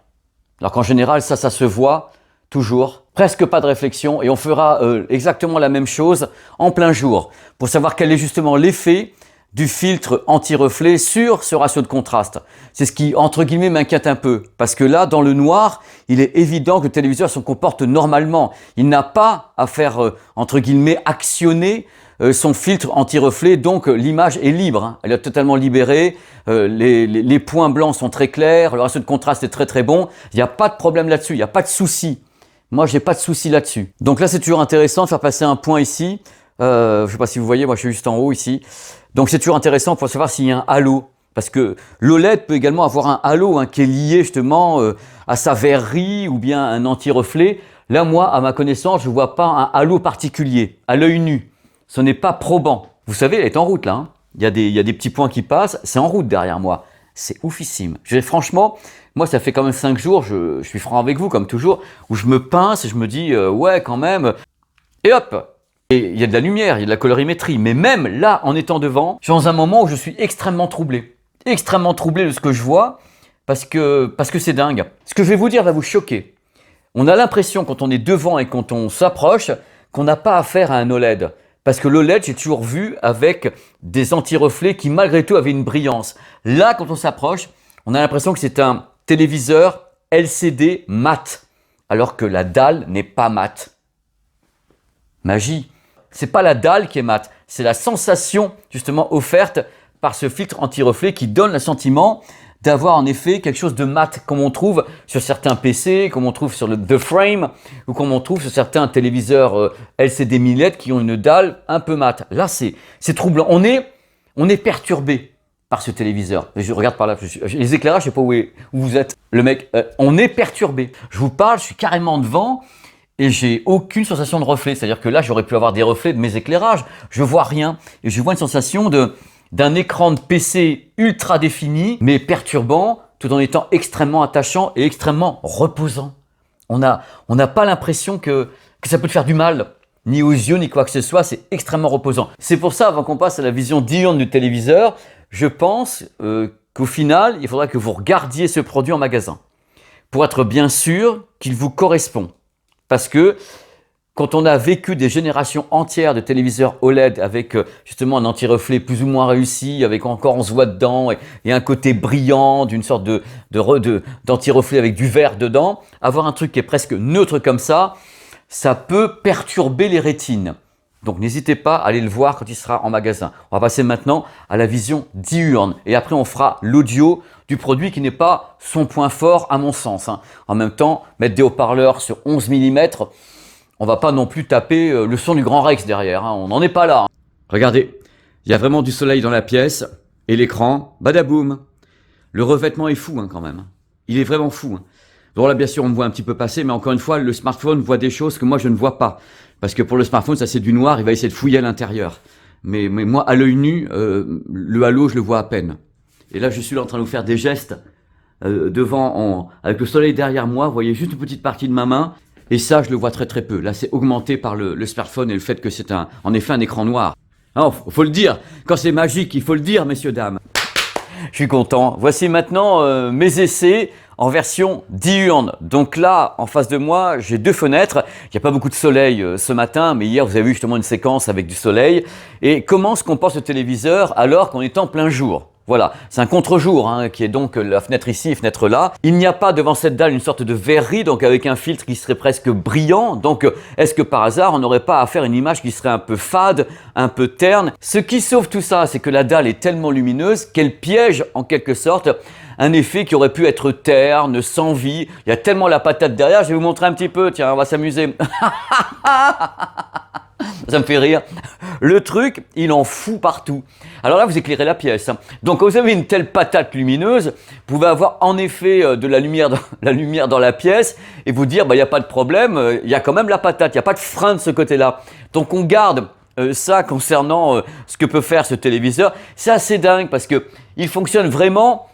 Alors qu'en général, ça se voit toujours, presque pas de réflexion, et on fera exactement la même chose en plein jour, pour savoir quel est justement l'effet du filtre anti-reflet sur ce ratio de contraste. C'est ce qui, entre guillemets, m'inquiète un peu, parce que là, dans le noir, il est évident que le téléviseur se comporte normalement. Il n'a pas à faire, entre guillemets, actionner son filtre anti-reflet, donc l'image est libre, hein. Elle est totalement libérée, les points blancs sont très clairs, le ratio de contraste est très très bon, il n'y a pas de problème là-dessus, il n'y a pas de souci. Moi, j'ai pas de souci là-dessus. Donc là, c'est toujours intéressant de faire passer un point ici, je ne sais pas si vous voyez, moi je suis juste en haut ici, donc c'est toujours intéressant pour savoir s'il y a un halo, parce que l'OLED peut également avoir un halo, hein, qui est lié justement à sa verrerie ou bien un anti-reflet. Là, moi, à ma connaissance, je ne vois pas un halo particulier, à l'œil nu. Ce n'est pas probant. Vous savez, elle est en route là. Hein. Il y a des petits points qui passent. C'est en route derrière moi. C'est oufissime. Franchement, moi, ça fait quand même 5 jours, je suis franc avec vous, comme toujours, où je me pince et je me dis, ouais, quand même. Et hop! Et il y a de la lumière, il y a de la colorimétrie. Mais même là, en étant devant, je suis dans un moment où je suis extrêmement troublé. Extrêmement troublé de ce que je vois, parce que c'est dingue. Ce que je vais vous dire va vous choquer. On a l'impression, quand on est devant et quand on s'approche, qu'on n'a pas affaire à un OLED. Parce que l'OLED, j'ai toujours vu avec des anti-reflets qui malgré tout avaient une brillance. Là, quand on s'approche, on a l'impression que c'est un téléviseur LCD mat, alors que la dalle n'est pas mat. Magie. C'est pas la dalle qui est mat, c'est la sensation justement offerte par ce filtre anti-reflet qui donne le sentiment d'avoir en effet quelque chose de mat, comme on trouve sur certains PC, comme on trouve sur le The Frame, ou comme on trouve sur certains téléviseurs LCD 1000 LED qui ont une dalle un peu mat. Là, c'est troublant. On est perturbé par ce téléviseur. Je regarde par là, les éclairages, je ne sais pas où vous êtes. Le mec, on est perturbé. Je vous parle, je suis carrément devant et j'ai aucune sensation de reflet. C'est-à-dire que là, j'aurais pu avoir des reflets de mes éclairages. Je vois rien et je vois une sensation d'un écran de PC ultra défini, mais perturbant, tout en étant extrêmement attachant et extrêmement reposant. On n'a pas l'impression que ça peut te faire du mal, ni aux yeux, ni quoi que ce soit, c'est extrêmement reposant. C'est pour ça, avant qu'on passe à la vision diurne du téléviseur, je pense qu'au final, il faudra que vous regardiez ce produit en magasin, pour être bien sûr qu'il vous correspond. Parce que quand on a vécu des générations entières de téléviseurs OLED avec justement un anti-reflet plus ou moins réussi, avec encore on se voit dedans et un côté brillant d'une sorte d'anti-reflet avec du vert dedans, avoir un truc qui est presque neutre comme ça peut perturber les rétines. Donc n'hésitez pas à aller le voir quand il sera en magasin. On va passer maintenant à la vision diurne. Et après, on fera l'audio du produit qui n'est pas son point fort à mon sens. En même temps, mettre des haut-parleurs sur 11 mm, on va pas non plus taper le son du Grand Rex derrière. On n'en est pas là. Regardez, il y a vraiment du soleil dans la pièce. Et l'écran, badaboum. Le revêtement est fou quand même. Il est vraiment fou. Bon là bien sûr on me voit un petit peu passer, mais encore une fois le smartphone voit des choses que moi je ne vois pas. Parce que pour le smartphone ça c'est du noir, il va essayer de fouiller à l'intérieur. Mais moi à l'œil nu, le halo je le vois à peine. Et là je suis là en train de vous faire des gestes avec le soleil derrière moi, vous voyez juste une petite partie de ma main. Et ça je le vois très très peu. Là c'est augmenté par le smartphone et le fait que c'est en effet un écran noir. Alors faut le dire, quand c'est magique il faut le dire messieurs dames. Je suis content. Voici maintenant mes essais en version diurne. Donc là, en face de moi, j'ai 2 fenêtres. Il n'y a pas beaucoup de soleil ce matin, mais hier, vous avez vu justement une séquence avec du soleil. Et comment se comporte le téléviseur alors qu'on est en plein jour? Voilà, c'est un contre-jour qui est donc la fenêtre ici et fenêtre là. Il n'y a pas devant cette dalle une sorte de verrerie, donc avec un filtre qui serait presque brillant. Donc est-ce que par hasard on n'aurait pas à faire une image qui serait un peu fade, un peu terne? Ce qui sauve tout ça, c'est que la dalle est tellement lumineuse qu'elle piège en quelque sorte un effet qui aurait pu être terne, sans vie. Il y a tellement la patate derrière, je vais vous montrer un petit peu, tiens, on va s'amuser. Ça me fait rire. Le truc, il en fout partout. Alors là, vous éclairez la pièce. Donc, quand vous avez une telle patate lumineuse, vous pouvez avoir en effet de la lumière dans la pièce et vous dire, il n'y a pas de problème, il y a quand même la patate, il n'y a pas de frein de ce côté-là. Donc, on garde ça concernant ce que peut faire ce téléviseur. C'est assez dingue parce qu'il fonctionne vraiment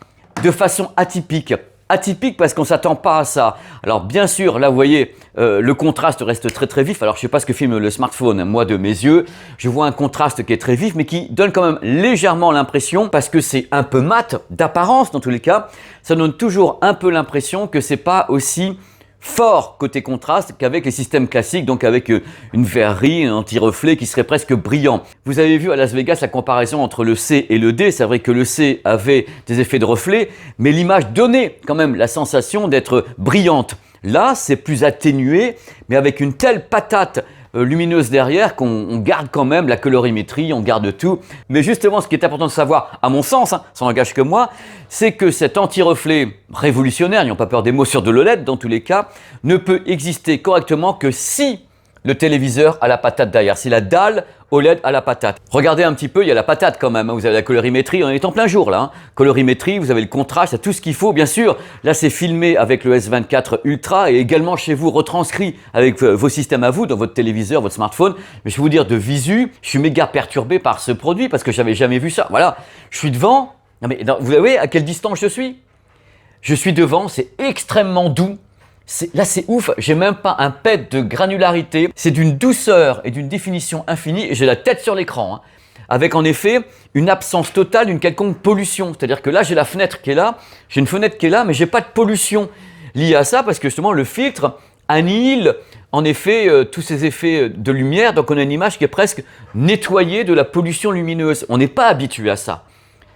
de façon atypique. Atypique parce qu'on ne s'attend pas à ça. Alors bien sûr, là vous voyez, le contraste reste très très vif. Alors je ne sais pas ce que filme le smartphone, moi de mes yeux, je vois un contraste qui est très vif mais qui donne quand même légèrement l'impression, parce que c'est un peu mat d'apparence dans tous les cas, ça donne toujours un peu l'impression que c'est pas aussi fort côté contraste qu'avec les systèmes classiques, donc avec une verrerie, un anti-reflet qui serait presque brillant. Vous avez vu à Las Vegas la comparaison entre le C et le D, c'est vrai que le C avait des effets de reflet, mais l'image donnait quand même la sensation d'être brillante. Là, c'est plus atténué, mais avec une telle patate lumineuse derrière qu'on garde quand même la colorimétrie, on garde tout. Mais justement, ce qui est important de savoir, à mon sens, ça n'engage que moi, c'est que cet anti-reflet révolutionnaire, n'ayons pas peur des mots sur de l'OLED dans tous les cas, ne peut exister correctement que si le téléviseur a la patate derrière, si la dalle OLED a la patate. Regardez un petit peu, il y a la patate quand même, vous avez la colorimétrie, on est en plein jour là. Colorimétrie, vous avez le contraste, il y a tout ce qu'il faut, bien sûr. Là c'est filmé avec le S24 Ultra et également chez vous retranscrit avec vos systèmes à vous, dans votre téléviseur, votre smartphone. Mais je vais vous dire de visu, je suis méga perturbé par ce produit parce que j'avais jamais vu ça. Voilà, je suis devant, vous voyez à quelle distance je suis? Je suis devant, c'est extrêmement doux. Là c'est ouf, j'ai même pas un pet de granularité, c'est d'une douceur et d'une définition infinie et j'ai la tête sur l'écran, avec en effet une absence totale d'une quelconque pollution, c'est-à-dire que là j'ai la fenêtre qui est là, j'ai une fenêtre qui est là mais j'ai pas de pollution liée à ça parce que justement le filtre annihile en effet tous ces effets de lumière, donc on a une image qui est presque nettoyée de la pollution lumineuse, on n'est pas habitué à ça.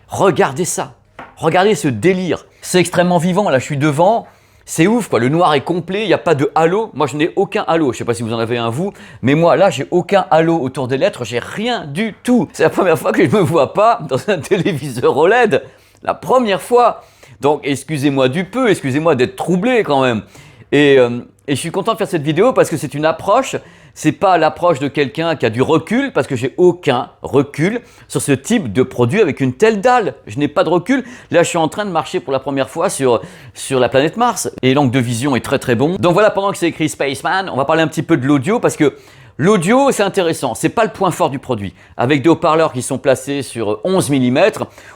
Regardez ça, regardez ce délire, c'est extrêmement vivant, là je suis devant. C'est ouf quoi, le noir est complet, il n'y a pas de halo. Moi je n'ai aucun halo, je ne sais pas si vous en avez un vous, mais moi là j'ai aucun halo autour des lettres, j'ai rien du tout. C'est la première fois que je ne me vois pas dans un téléviseur OLED, la première fois. Donc excusez-moi du peu, excusez-moi d'être troublé quand même. Et je suis content de faire cette vidéo parce que c'est une approche, c'est pas l'approche de quelqu'un qui a du recul, parce que j'ai aucun recul sur ce type de produit avec une telle dalle. Je n'ai pas de recul. Là, je suis en train de marcher pour la première fois sur la planète Mars et l'angle de vision est très très bon. Donc voilà, pendant que c'est écrit Spaceman, on va parler un petit peu de l'audio parce que l'audio, c'est intéressant, c'est pas le point fort du produit. Avec des haut-parleurs qui sont placés sur 11 mm,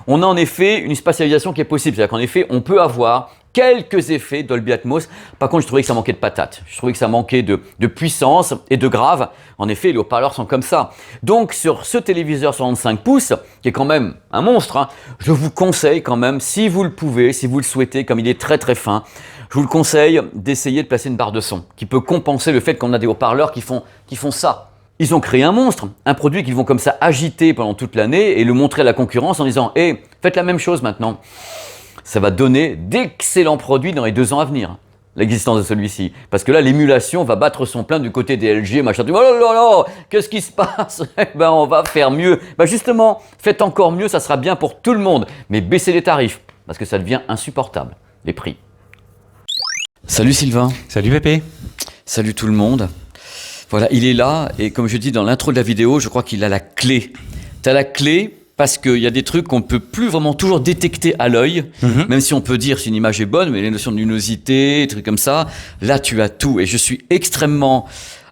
on a en effet une spatialisation qui est possible. C'est-à-dire qu'en effet, on peut avoir quelques effets Dolby Atmos. Par contre, je trouvais que ça manquait de patate. Je trouvais que ça manquait de puissance et de grave. En effet, les haut-parleurs sont comme ça. Donc, sur ce téléviseur 65 pouces, qui est quand même un monstre, je vous conseille quand même, si vous le pouvez, si vous le souhaitez, comme il est très très fin, je vous le conseille d'essayer de placer une barre de son qui peut compenser le fait qu'on a des haut-parleurs qui font ça. Ils ont créé un monstre, un produit qu'ils vont comme ça agiter pendant toute l'année et le montrer à la concurrence en disant « Faites la même chose maintenant ». Ça va donner d'excellents produits dans les 2 ans à venir. l'existence de celui-ci. Parce que là, l'émulation va battre son plein du côté des LG, machin. Oh là là là, qu'est-ce qui se passe? Eh ben, on va faire mieux. Ben justement, faites encore mieux, ça sera bien pour tout le monde. Mais baissez les tarifs, parce que ça devient insupportable, les prix. Salut Sylvain. Salut Pépé. Salut tout le monde. Voilà, il est là, et comme je dis dans l'intro de la vidéo, je crois qu'il a la clé. Tu as la clé parce qu'il y a des trucs qu'on ne peut plus vraiment toujours détecter à l'œil, même si on peut dire si une image est bonne, mais les notions de luminosité, des trucs comme ça, là tu as tout. Et je suis extrêmement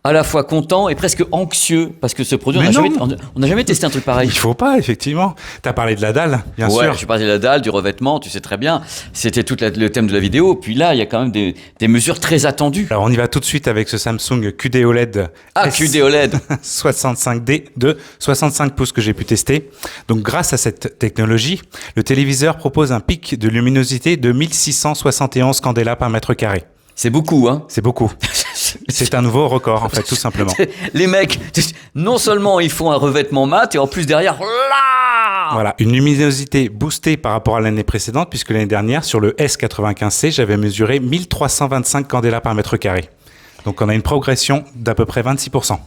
à la fois content et presque anxieux parce que ce produit, on n'a jamais testé un truc pareil. Il faut pas, effectivement. Tu as parlé de la dalle, bien sûr. Ouais, je parlais de la dalle, du revêtement, tu sais très bien. C'était tout le thème de la vidéo. Puis là, il y a quand même des mesures très attendues. Alors, on y va tout de suite avec ce Samsung QD OLED. QD OLED 65D de 65 pouces que j'ai pu tester. Donc, grâce à cette technologie, le téléviseur propose un pic de luminosité de 1671 candela par mètre carré. C'est beaucoup, hein? C'est beaucoup. C'est un nouveau record, en fait, tout simplement. Les mecs, non seulement ils font un revêtement mat, et en plus derrière, là voilà, une luminosité boostée par rapport à l'année précédente, puisque l'année dernière, sur le S95C, j'avais mesuré 1325 candela par mètre carré. Donc, on a une progression d'à peu près 26%.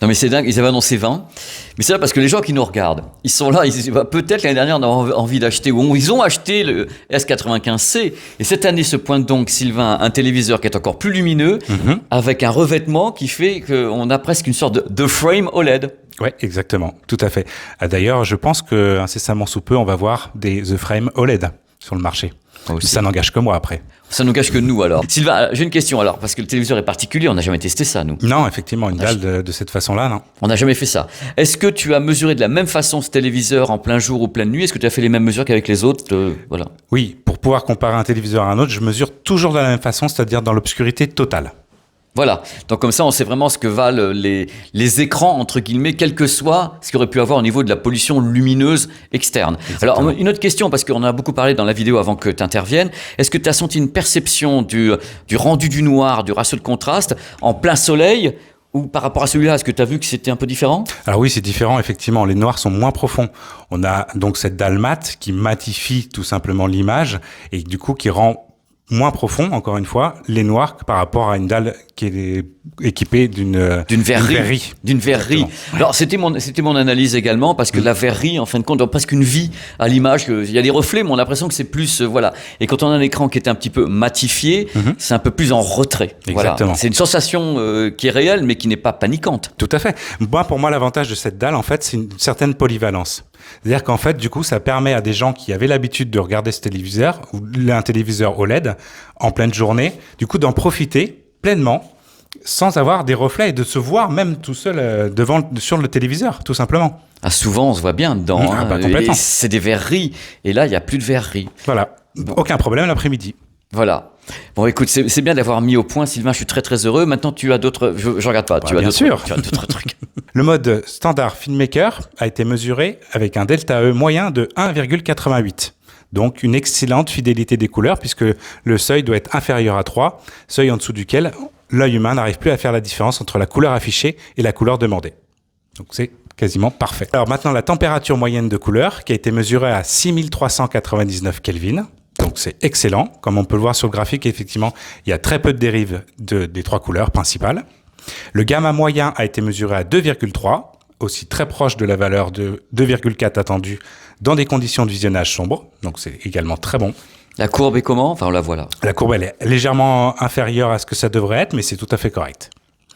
Non mais c'est dingue, ils avaient annoncé 20. Mais c'est là parce que les gens qui nous regardent, ils sont là, ils disent peut-être l'année dernière on a envie d'acheter, ou ils ont acheté le S95C. Et cette année se pointe donc, Sylvain, un téléviseur qui est encore plus lumineux, avec un revêtement qui fait qu'on a presque une sorte de frame OLED. Oui, exactement, tout à fait. D'ailleurs, je pense qu'incessamment sous peu, on va voir des The Frame OLED sur le marché. Ça n'engage que moi après. Ça n'engage que nous alors. Sylvain, j'ai une question alors, parce que le téléviseur est particulier, on n'a jamais testé ça nous. Non, effectivement, une dalle de cette façon-là, non. On n'a jamais fait ça. Est-ce que tu as mesuré de la même façon ce téléviseur en plein jour ou pleine nuit? Est-ce que tu as fait les mêmes mesures qu'avec les autres? Voilà. Oui, pour pouvoir comparer un téléviseur à un autre, je mesure toujours de la même façon, c'est-à-dire dans l'obscurité totale. Voilà, donc comme ça on sait vraiment ce que valent les écrans, entre guillemets, quel que soit ce qu'il aurait pu avoir au niveau de la pollution lumineuse externe. Exactement. Alors une autre question, parce qu'on a beaucoup parlé dans la vidéo avant que tu interviennes, est-ce que tu as senti une perception du rendu du noir, du ratio de contraste en plein soleil, ou par rapport à celui-là, est-ce que tu as vu que c'était un peu différent? Alors oui, c'est différent, effectivement, les noirs sont moins profonds. On a donc cette dalle mate qui matifie tout simplement l'image et du coup qui rend moins profond, encore une fois, les noirs par rapport à une dalle qui est équipée d'une verrerie. D'une verrerie. Alors, c'était mon analyse également, parce que la verrerie, en fin de compte, a presque une vie à l'image. Il y a des reflets, mais on a l'impression que c'est plus, voilà. Et quand on a un écran qui est un petit peu matifié, c'est un peu plus en retrait. Exactement. Voilà. C'est une sensation qui est réelle, mais qui n'est pas paniquante. Tout à fait. Pour moi, l'avantage de cette dalle, en fait, c'est une certaine polyvalence. C'est-à-dire qu'en fait, du coup, ça permet à des gens qui avaient l'habitude de regarder ce téléviseur, ou un téléviseur OLED, en pleine journée, du coup, d'en profiter pleinement, sans avoir des reflets et de se voir même tout seul sur le téléviseur, tout simplement. Ah, souvent, on se voit bien dedans. Complètement. C'est des verreries. Et là, il n'y a plus de verreries. Voilà. Bon. Aucun problème l'après-midi. Voilà. Bon, écoute, c'est bien d'avoir mis au point, Sylvain. Je suis très très heureux. Maintenant, tu as d'autres. Je regarde pas. Tu as d'autres trucs. Le mode standard Filmmaker a été mesuré avec un delta E moyen de 1,88. Donc, une excellente fidélité des couleurs puisque le seuil doit être inférieur à 3, seuil en dessous duquel l'œil humain n'arrive plus à faire la différence entre la couleur affichée et la couleur demandée. Donc, c'est quasiment parfait. Alors maintenant, la température moyenne de couleur qui a été mesurée à 6399 Kelvin. Donc c'est excellent. Comme on peut le voir sur le graphique, effectivement, il y a très peu de dérives des trois couleurs principales. Le gamma moyen a été mesuré à 2,3, aussi très proche de la valeur de 2,4 attendue dans des conditions de visionnage sombres. Donc c'est également très bon. La courbe est comment? Enfin, on la voit là. La courbe, elle est légèrement inférieure à ce que ça devrait être, mais c'est tout à fait correct.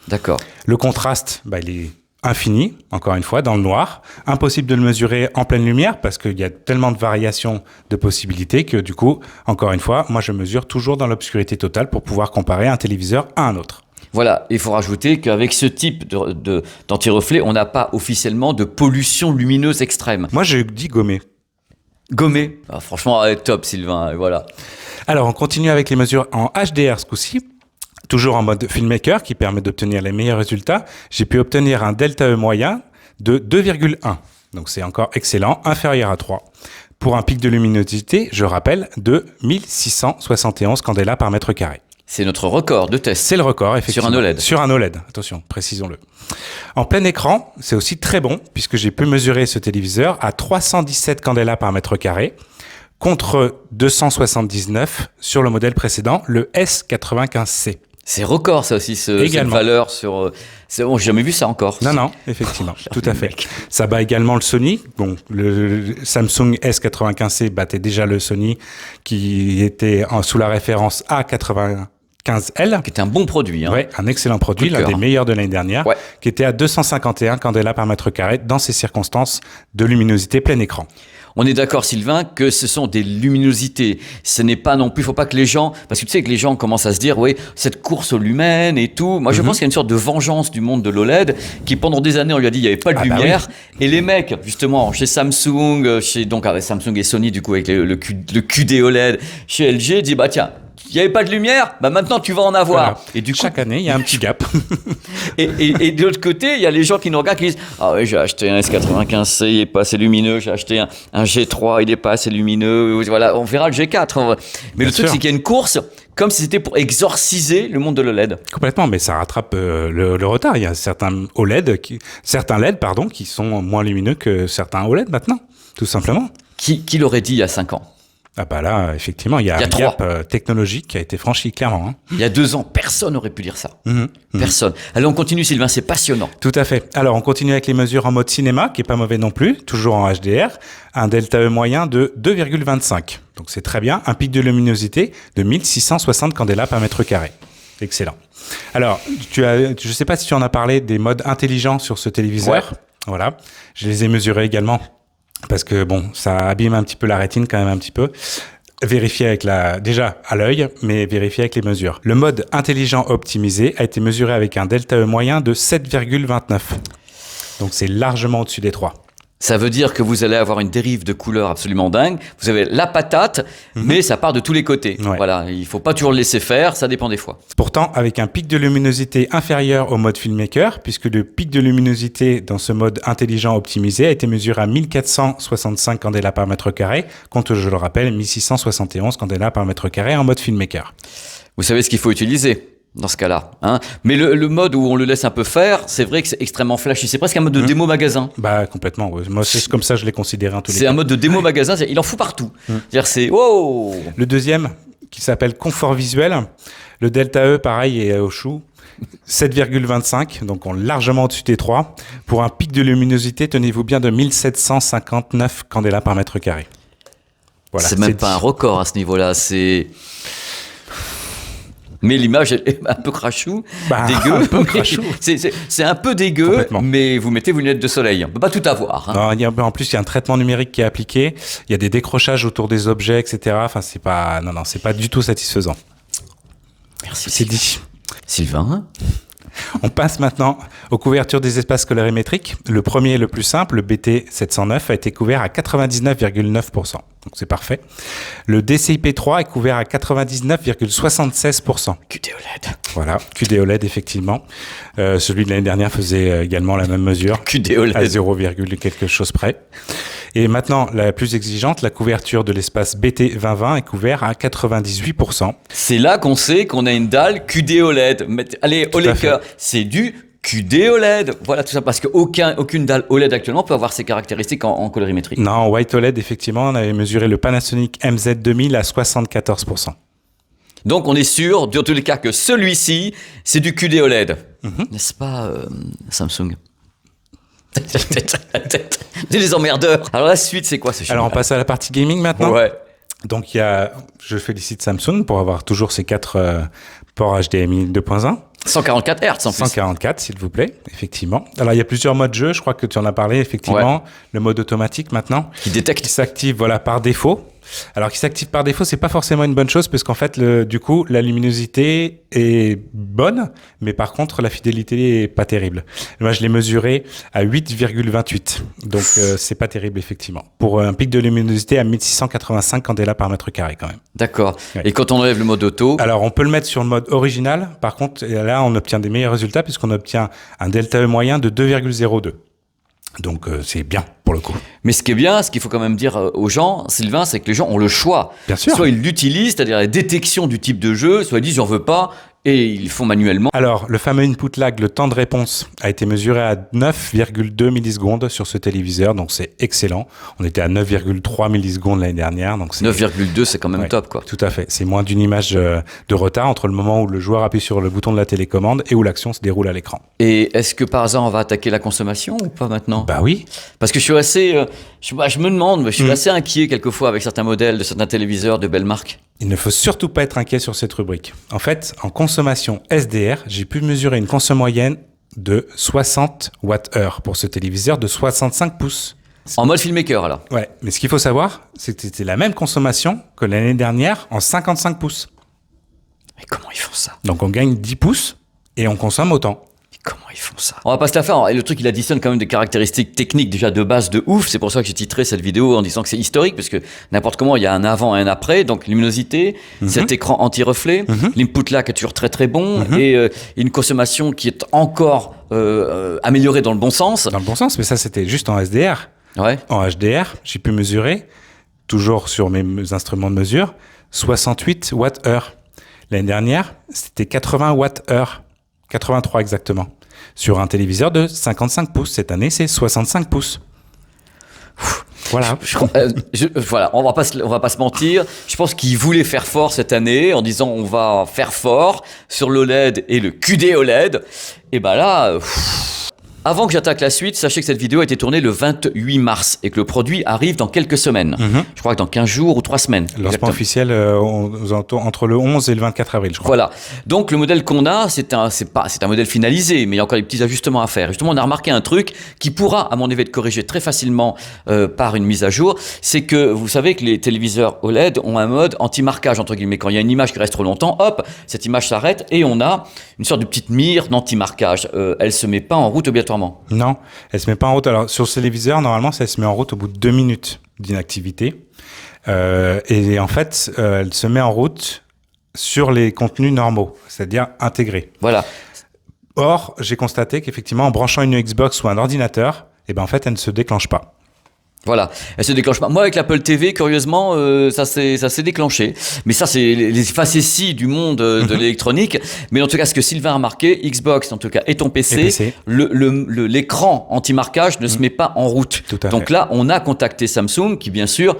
D'accord. Le contraste, il est infini, encore une fois, dans le noir. Impossible de le mesurer en pleine lumière parce qu'il y a tellement de variations de possibilités que du coup, encore une fois, moi je mesure toujours dans l'obscurité totale pour pouvoir comparer un téléviseur à un autre. Voilà, il faut rajouter qu'avec ce type d'anti-reflet, on n'a pas officiellement de pollution lumineuse extrême. Moi je dis gommé. Gommé. Ah, franchement, top Sylvain, voilà. Alors on continue avec les mesures en HDR ce coup-ci. Toujours en mode Filmmaker qui permet d'obtenir les meilleurs résultats. J'ai pu obtenir un delta E moyen de 2,1. Donc c'est encore excellent, inférieur à 3. Pour un pic de luminosité, je rappelle, de 1671 candela par mètre carré. C'est notre record de test. C'est le record, effectivement. Sur un OLED. Sur un OLED, attention, précisons-le. En plein écran, c'est aussi très bon puisque j'ai pu mesurer ce téléviseur à 317 candela par mètre carré contre 279 sur le modèle précédent, le S95C. C'est record, ça aussi, cette valeur sur. Bon, j'ai jamais vu ça encore. Non, effectivement, tout à fait. Ça bat également le Sony. Bon, le Samsung S95C battait déjà le Sony, qui était sous la référence A95L. Qui était un bon produit. Hein. Oui, un excellent produit, l'un des meilleurs de l'année dernière, qui était à 251 candela par mètre carré dans ces circonstances de luminosité plein écran. On est d'accord, Sylvain, que ce sont des luminosités. Ce n'est pas non plus, il faut pas que les gens, parce que tu sais que les gens commencent à se dire, oui, cette course au lumen et tout. Moi, je pense qu'il y a une sorte de vengeance du monde de l'OLED, qui pendant des années, on lui a dit, il n'y avait pas de lumière. Bah oui. Et les mecs, justement, chez Samsung, avec Samsung et Sony, du coup, avec le QD OLED, chez LG, dit, bah tiens, il n'y avait pas de lumière, bah maintenant tu vas en avoir. Voilà. Et du coup, chaque année, il y a un petit gap. et de l'autre côté, il y a les gens qui nous regardent qui disent ah oui, j'ai acheté un S95C, il est pas assez lumineux. J'ai acheté un G3, il est pas assez lumineux. Voilà, on verra le G4. Mais le truc, c'est qu'il y a une course, comme si c'était pour exorciser le monde de l'OLED. Complètement, mais ça rattrape le retard. Il y a certains LED qui sont moins lumineux que certains OLED maintenant, tout simplement. Qui l'aurait dit il y a 5 ans? Ah bah là, effectivement, il y a un gap technologique qui a été franchi, clairement. Hein. Il y a 2 ans, personne n'aurait pu dire ça. Personne. Allez, on continue, Sylvain, c'est passionnant. Tout à fait. Alors, on continue avec les mesures en mode cinéma, qui est pas mauvais non plus, toujours en HDR. Un delta E moyen de 2,25. Donc, c'est très bien. Un pic de luminosité de 1660 candela par mètre carré. Excellent. Alors, je sais pas si tu en as parlé des modes intelligents sur ce téléviseur. Ouais. Voilà. Je les ai mesurés également. Parce que bon, ça abîme un petit peu la rétine quand même un petit peu. Vérifier avec déjà à l'œil, mais vérifier avec les mesures. Le mode intelligent optimisé a été mesuré avec un delta E moyen de 7,29. Donc c'est largement au-dessus des 3. Ça veut dire que vous allez avoir une dérive de couleur absolument dingue. Vous avez la patate, mais ça part de tous les côtés. Ouais. Voilà, il faut pas toujours le laisser faire, ça dépend des fois. Pourtant, avec un pic de luminosité inférieur au mode filmmaker, puisque le pic de luminosité dans ce mode intelligent optimisé a été mesuré à 1465 candela par mètre carré, contre, je le rappelle, 1671 candela par mètre carré en mode filmmaker. Vous savez ce qu'il faut utiliser dans ce cas-là, hein. Mais le mode où on le laisse un peu faire, c'est vrai que c'est extrêmement flashy. C'est presque un mode de démo magasin. Bah complètement. Ouais. Moi, c'est comme ça je l'ai considéré en tous les cas. C'est un mode de démo magasin. Il en fout partout. C'est-à-dire c'est wow. Le deuxième, qui s'appelle confort visuel, le delta E, pareil, est au chou. 7,25, donc on largement au-dessus des 3. Pour un pic de luminosité, tenez-vous bien, de 1759 candela par mètre carré. Voilà, c'est même pas un record à ce niveau-là. Mais l'image est un peu crachou, dégueu. Un peu crachou. C'est un peu dégueu, mais vous mettez vos lunettes de soleil. On ne peut pas tout avoir. Hein. Non, en plus, il y a un traitement numérique qui est appliqué. Il y a des décrochages autour des objets, etc. Enfin, c'est pas du tout satisfaisant. Merci. C'est dit. Sylvain. On passe maintenant aux couvertures des espaces colorimétriques. Le premier et le plus simple, le BT709, a été couvert à 99,9%. Donc c'est parfait. Le DCI-P3 est couvert à 99,76%. QD OLED. Voilà, QD OLED, effectivement. Celui de l'année dernière faisait également la même mesure. QD OLED. À 0, quelque chose près. Et maintenant, la plus exigeante, la couverture de l'espace BT2020 est couvert à 98%. C'est là qu'on sait qu'on a une dalle QD OLED. Allez, au cœur, c'est du QD OLED. Voilà tout ça, parce qu'aucune dalle OLED actuellement peut avoir ces caractéristiques en colorimétrie. Non, en White OLED, effectivement, on avait mesuré le Panasonic MZ2000 à 74%. Donc on est sûr, dans tous les cas, que celui-ci, c'est du QD OLED. N'est-ce pas, Samsung? C'est les emmerdeurs. Alors la suite, c'est quoi ce schéma? Alors on passe à la partie gaming maintenant. Ouais. Donc je félicite Samsung pour avoir toujours ces 4 ports HDMI 2.1. 144 Hz en plus. 144 s'il vous plaît, effectivement. Alors il y a plusieurs modes jeu, je crois que tu en as parlé effectivement. Ouais. Le mode automatique maintenant. Qui détecte. Qui s'active par défaut. Alors qui s'active par défaut, c'est pas forcément une bonne chose parce qu'en fait, du coup, la luminosité est bonne, mais par contre, la fidélité est pas terrible. Moi, je l'ai mesuré à 8,28, donc c'est pas terrible effectivement. Pour un pic de luminosité à 1685 candela par mètre carré quand même. D'accord. Ouais. Et quand on enlève le mode auto? Alors, on peut le mettre sur le mode original. Par contre, là, on obtient des meilleurs résultats puisqu'on obtient un delta E moyen de 2,02. Donc c'est bien pour le coup. Mais ce qui est bien, ce qu'il faut quand même dire aux gens, Sylvain, c'est que les gens ont le choix. Bien sûr. Soit ils l'utilisent, c'est-à-dire la détection du type de jeu, soit ils disent j'en veux pas, Et ils le font manuellement. Alors, le fameux input lag, le temps de réponse, a été mesuré à 9,2 millisecondes sur ce téléviseur, donc c'est excellent. On était à 9,3 millisecondes l'année dernière. 9,2, c'est quand même top, quoi. Tout à fait. C'est moins d'une image de retard entre le moment où le joueur appuie sur le bouton de la télécommande et où l'action se déroule à l'écran. Et est-ce que par hasard on va attaquer la consommation ou pas maintenant? Bah oui. Parce que je suis assez, je me demande, je suis assez inquiet quelquefois avec certains modèles de certains téléviseurs de belles marques. Il ne faut surtout pas être inquiet sur cette rubrique. En fait, en consommation SDR, j'ai pu mesurer une consommation moyenne de 60 Wh pour ce téléviseur de 65 pouces. En mode filmmaker, alors. Ouais, mais ce qu'il faut savoir, c'est que c'était la même consommation que l'année dernière en 55 pouces. Mais comment ils font ça? Donc on gagne 10 pouces et on consomme autant. Comment ils font ça? On va pas se la faire. Et le truc, il additionne quand même des caractéristiques techniques déjà de base de ouf. C'est pour ça que j'ai titré cette vidéo en disant que c'est historique, parce que n'importe comment, il y a un avant et un après. Donc luminosité, cet écran anti-reflet, l'input lag est toujours très très bon, et une consommation qui est encore améliorée dans le bon sens. Dans le bon sens, mais ça c'était juste en SDR. Ouais. En HDR, j'ai pu mesurer, toujours sur mes instruments de mesure, 68 Wh. L'année dernière, c'était 80 Wh. 83 exactement. Sur un téléviseur de 55 pouces. Cette année, c'est 65 pouces. Voilà. Voilà, on va pas se mentir. Je pense qu'ils voulaient faire fort cette année en disant on va faire fort sur l'OLED et le QD OLED. Et ben là... Avant que j'attaque la suite, sachez que cette vidéo a été tournée le 28 mars et que le produit arrive dans quelques semaines. Je crois que dans 15 jours ou 3 semaines. Lancement officiel entre le 11 et le 24 avril, je crois. Voilà. Donc le modèle qu'on a, c'est un modèle finalisé, mais il y a encore des petits ajustements à faire. Justement, on a remarqué un truc qui pourra, à mon avis, être corrigé très facilement par une mise à jour. C'est que vous savez que les téléviseurs OLED ont un mode anti-marquage, entre guillemets. Quand il y a une image qui reste trop longtemps, hop, cette image s'arrête et on a une sorte de petite mire d'anti-marquage. Elle se met pas en route obligatoirement. Non, elle se met pas en route. Alors sur ce téléviseur, normalement, ça se met en route au bout de 2 minutes d'inactivité. Et en fait, elle se met en route sur les contenus normaux, c'est-à-dire intégrés. Voilà. Or, j'ai constaté qu'effectivement, en branchant une Xbox ou un ordinateur, eh ben en fait, elle ne se déclenche pas. Voilà, elle se déclenche pas. Moi, avec l'Apple TV, curieusement, ça s'est déclenché. Mais ça, c'est les facéties du monde de l'électronique. Mais en tout cas, ce que Sylvain a remarqué, Xbox, en tout cas, et ton PC, l'écran anti-marquage ne se met pas en route. Tout à Donc fait. là, on a contacté Samsung, qui bien sûr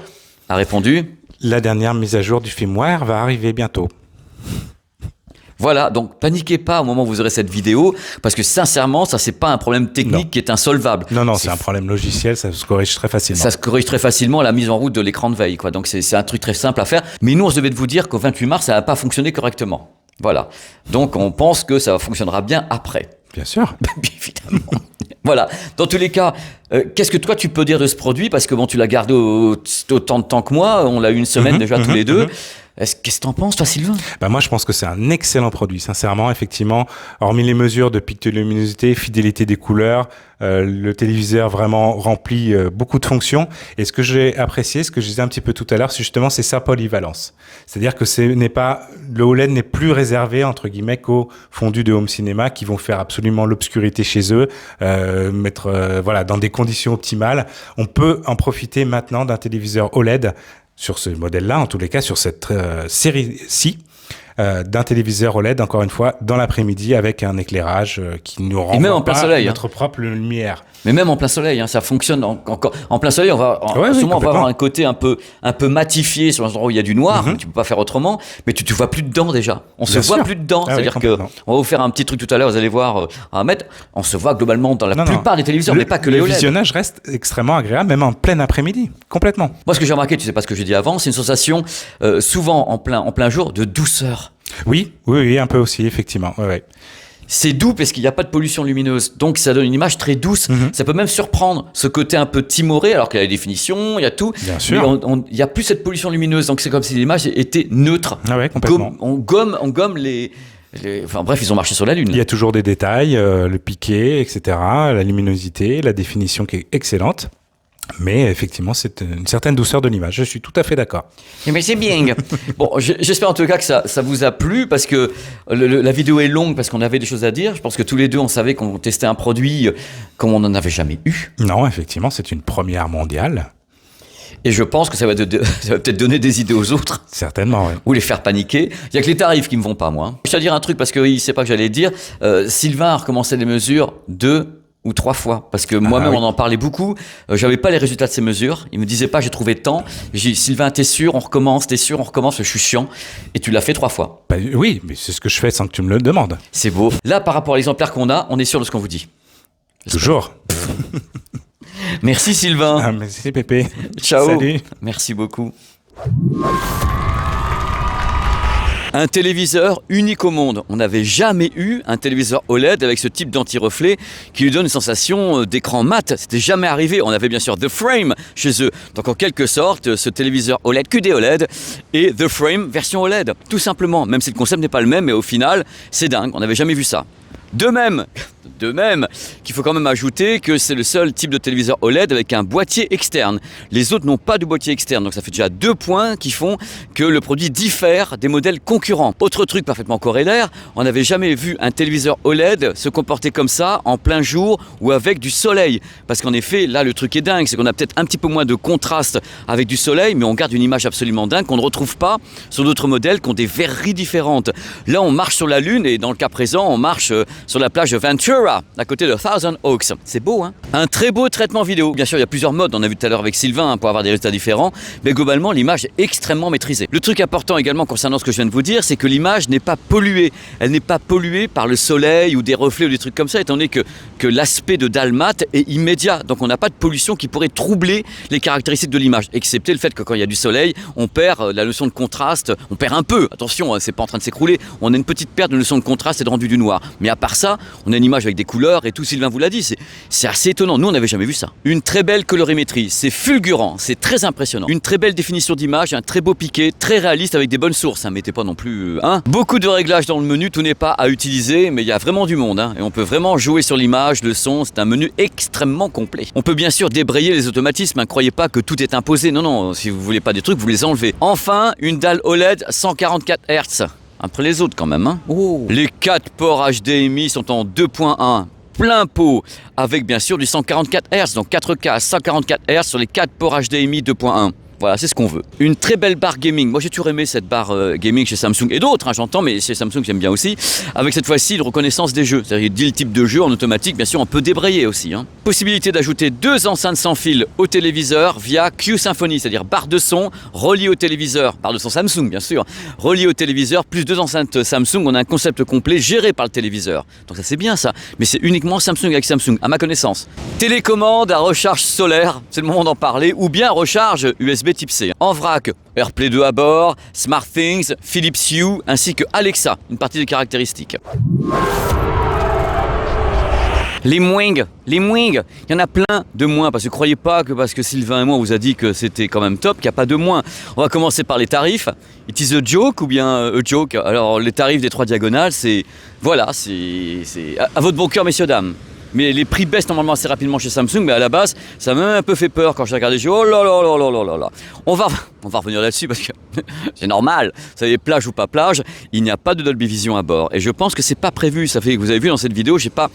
a répondu. La dernière mise à jour du firmware va arriver bientôt. Voilà, donc paniquez pas au moment où vous aurez cette vidéo, parce que sincèrement, ça c'est pas un problème technique qui est insolvable. Non, c'est un problème logiciel, ça se corrige très facilement. Ça se corrige très facilement la mise en route de l'écran de veille, quoi. Donc c'est un truc très simple à faire. Mais nous, on se devait de vous dire qu'au 28 mars, ça n'a pas fonctionné correctement. Voilà. Donc on pense que ça fonctionnera bien après. Bien sûr. Bien évidemment. Voilà. Dans tous les cas, qu'est-ce que toi tu peux dire de ce produit? Parce que bon, tu l'as gardé autant de temps que moi. On l'a eu une semaine déjà tous les deux. Qu'est-ce que t'en penses, toi, Sylvain? Bah moi, je pense que c'est un excellent produit. Sincèrement, effectivement, hormis les mesures de pic de luminosité, fidélité des couleurs, le téléviseur vraiment remplit beaucoup de fonctions. Et ce que j'ai apprécié, ce que je disais un petit peu tout à l'heure, c'est sa polyvalence. C'est-à-dire que le OLED n'est plus réservé, entre guillemets, qu'aux fondus de home cinéma qui vont faire absolument l'obscurité chez eux, mettre dans des conditions optimales. On peut en profiter maintenant d'un téléviseur OLED sur ce modèle-là, en tous les cas, sur cette série-ci, d'un téléviseur OLED, encore une fois, dans l'après-midi, avec un éclairage qui nous renvoie notre propre lumière. Mais même en plein soleil, ça fonctionne encore. En plein soleil, on va avoir un côté un peu matifié sur l'endroit où il y a du noir. Tu peux pas faire autrement, mais tu te vois plus dedans déjà. On se voit plus dedans. C'est-à-dire que on va vous faire un petit truc tout à l'heure. Vous allez voir à mettre. On se voit globalement dans la plupart des téléviseurs, mais pas que les OLED. Le visionnage reste extrêmement agréable, même en plein après-midi, complètement. Moi, ce que j'ai remarqué, tu sais pas ce que j'ai dit avant, c'est une sensation souvent en plein jour de douceur. Oui, un peu aussi, effectivement. Ouais. C'est doux parce qu'il n'y a pas de pollution lumineuse, donc ça donne une image très douce. Ça peut même surprendre ce côté un peu timoré, alors qu'il y a les définitions, il y a tout. Bien sûr. Mais il n'y a plus cette pollution lumineuse, donc c'est comme si l'image était neutre. Ah ouais, complètement. On gomme les... Enfin bref, ils ont marché sur la Lune. Il y a toujours des détails, le piqué, etc., la luminosité, la définition qui est excellente. Mais effectivement, c'est une certaine douceur de l'image. Je suis tout à fait d'accord. Mais c'est bien. Bon, j'espère en tout cas que ça vous a plu, parce que la vidéo est longue, parce qu'on avait des choses à dire. Je pense que tous les deux, on savait qu'on testait un produit comme on n'en avait jamais eu. Non, effectivement, c'est une première mondiale. Et je pense que ça va, ça va peut-être donner des idées aux autres. Certainement, oui. Ou les faire paniquer. Il n'y a que les tarifs qui ne me vont pas, moi. Je vais te dire un truc parce qu'il ne sait pas que j'allais dire. Sylvain a recommencé les mesures 2 ou 3 fois. Parce que moi-même, on en parlait beaucoup. J'avais pas les résultats de ces mesures. Il me disait pas, j'ai trouvé tant. J'ai dit, Sylvain, t'es sûr, on recommence, t'es sûr, on recommence. Je suis chiant. Et tu l'as fait 3 fois. Bah, oui, mais c'est ce que je fais sans que tu me le demandes. C'est beau. Là, par rapport à l'exemplaire qu'on a, on est sûr de ce qu'on vous dit. Toujours. Merci Sylvain. Ah, merci Pépé. Ciao. Salut. Merci beaucoup. Un téléviseur unique au monde. On n'avait jamais eu un téléviseur OLED avec ce type d'anti-reflet qui lui donne une sensation d'écran mat. C'était jamais arrivé. On avait bien sûr The Frame chez eux. Donc en quelque sorte, ce téléviseur OLED, QD OLED et The Frame version OLED. Tout simplement, même si le concept n'est pas le même, mais au final, c'est dingue. On n'avait jamais vu ça. De même qu'il faut quand même ajouter que c'est le seul type de téléviseur OLED avec un boîtier externe. Les autres n'ont pas de boîtier externe, donc ça fait déjà 2 points qui font que le produit diffère des modèles concurrents. Autre truc parfaitement corrélaire, on n'avait jamais vu un téléviseur OLED se comporter comme ça en plein jour ou avec du soleil. Parce qu'en effet, là le truc est dingue, c'est qu'on a peut-être un petit peu moins de contraste avec du soleil, mais on garde une image absolument dingue qu'on ne retrouve pas sur d'autres modèles qui ont des verreries différentes. Là on marche sur la Lune et dans le cas présent on marche sur la plage de Ventura, à côté de Thousand Oaks. C'est beau, hein? Un très beau traitement vidéo. Bien sûr, il y a plusieurs modes, on a vu tout à l'heure avec Sylvain, pour avoir des résultats différents, mais globalement, l'image est extrêmement maîtrisée. Le truc important également concernant ce que je viens de vous dire, c'est que l'image n'est pas polluée. Elle n'est pas polluée par le soleil ou des reflets ou des trucs comme ça, étant donné que l'aspect de dalle mat est immédiat. Donc on n'a pas de pollution qui pourrait troubler les caractéristiques de l'image, excepté le fait que quand il y a du soleil, on perd la notion de contraste, on perd un peu, attention, c'est pas en train de s'écrouler, on a une petite perte de notion de contraste et de rendu du noir. Mais à part ça, on a une image avec des couleurs et tout, Sylvain vous l'a dit, c'est assez étonnant, nous on n'avait jamais vu ça. Une très belle colorimétrie, c'est fulgurant, c'est très impressionnant. Une très belle définition d'image, un très beau piqué, très réaliste avec des bonnes sources, hein, mettez pas non plus... Beaucoup de réglages dans le menu, tout n'est pas à utiliser, mais il y a vraiment du monde, hein, et on peut vraiment jouer sur l'image, le son, c'est un menu extrêmement complet. On peut bien sûr débrayer les automatismes, hein, croyez pas que tout est imposé, non, si vous voulez pas des trucs, vous les enlevez. Enfin, une dalle OLED 144 Hz. Après les autres quand même, hein. Oh. Les 4 ports HDMI sont en 2.1 plein pot avec bien sûr du 144 Hz, donc 4K à 144 Hz sur les 4 ports HDMI 2.1. Voilà, c'est ce qu'on veut. Une très belle barre gaming. Moi, j'ai toujours aimé cette barre gaming chez Samsung et d'autres, hein, j'entends, mais chez Samsung, j'aime bien aussi. Avec cette fois-ci, une reconnaissance des jeux. C'est-à-dire, il dit le type de jeu en automatique. Bien sûr, on peut débrayer aussi. Hein. Possibilité d'ajouter 2 enceintes sans fil au téléviseur via Q-Symphony, c'est-à-dire barre de son reliée au téléviseur. Barre de son Samsung, bien sûr. Reliée au téléviseur, plus 2 enceintes Samsung. On a un concept complet géré par le téléviseur. Donc ça, c'est bien ça. Mais c'est uniquement Samsung avec Samsung, à ma connaissance. Télécommande à recharge solaire, c'est le moment d'en parler, ou bien recharge USB Type C. En vrac, AirPlay 2 à bord, SmartThings, Philips Hue, ainsi que Alexa, une partie des caractéristiques. Les Mwing, il y en a plein de moins, parce que croyez pas que parce que Sylvain et moi on vous a dit que c'était quand même top, qu'il n'y a pas de moins. On va commencer par les tarifs. It is a joke ou bien a joke? Alors les tarifs des 3 diagonales, c'est... Voilà, c'est à votre bon cœur, messieurs, dames. Mais les prix baissent normalement assez rapidement chez Samsung, mais à la base, ça m'a même un peu fait peur quand j'ai regardé. J'ai dit, oh là là là là là là là. On va revenir là-dessus parce que c'est normal. Vous savez, plage ou pas plage, il n'y a pas de Dolby Vision à bord. Et je pense que c'est pas prévu. Ça fait que vous avez vu dans cette vidéo, j'ai pas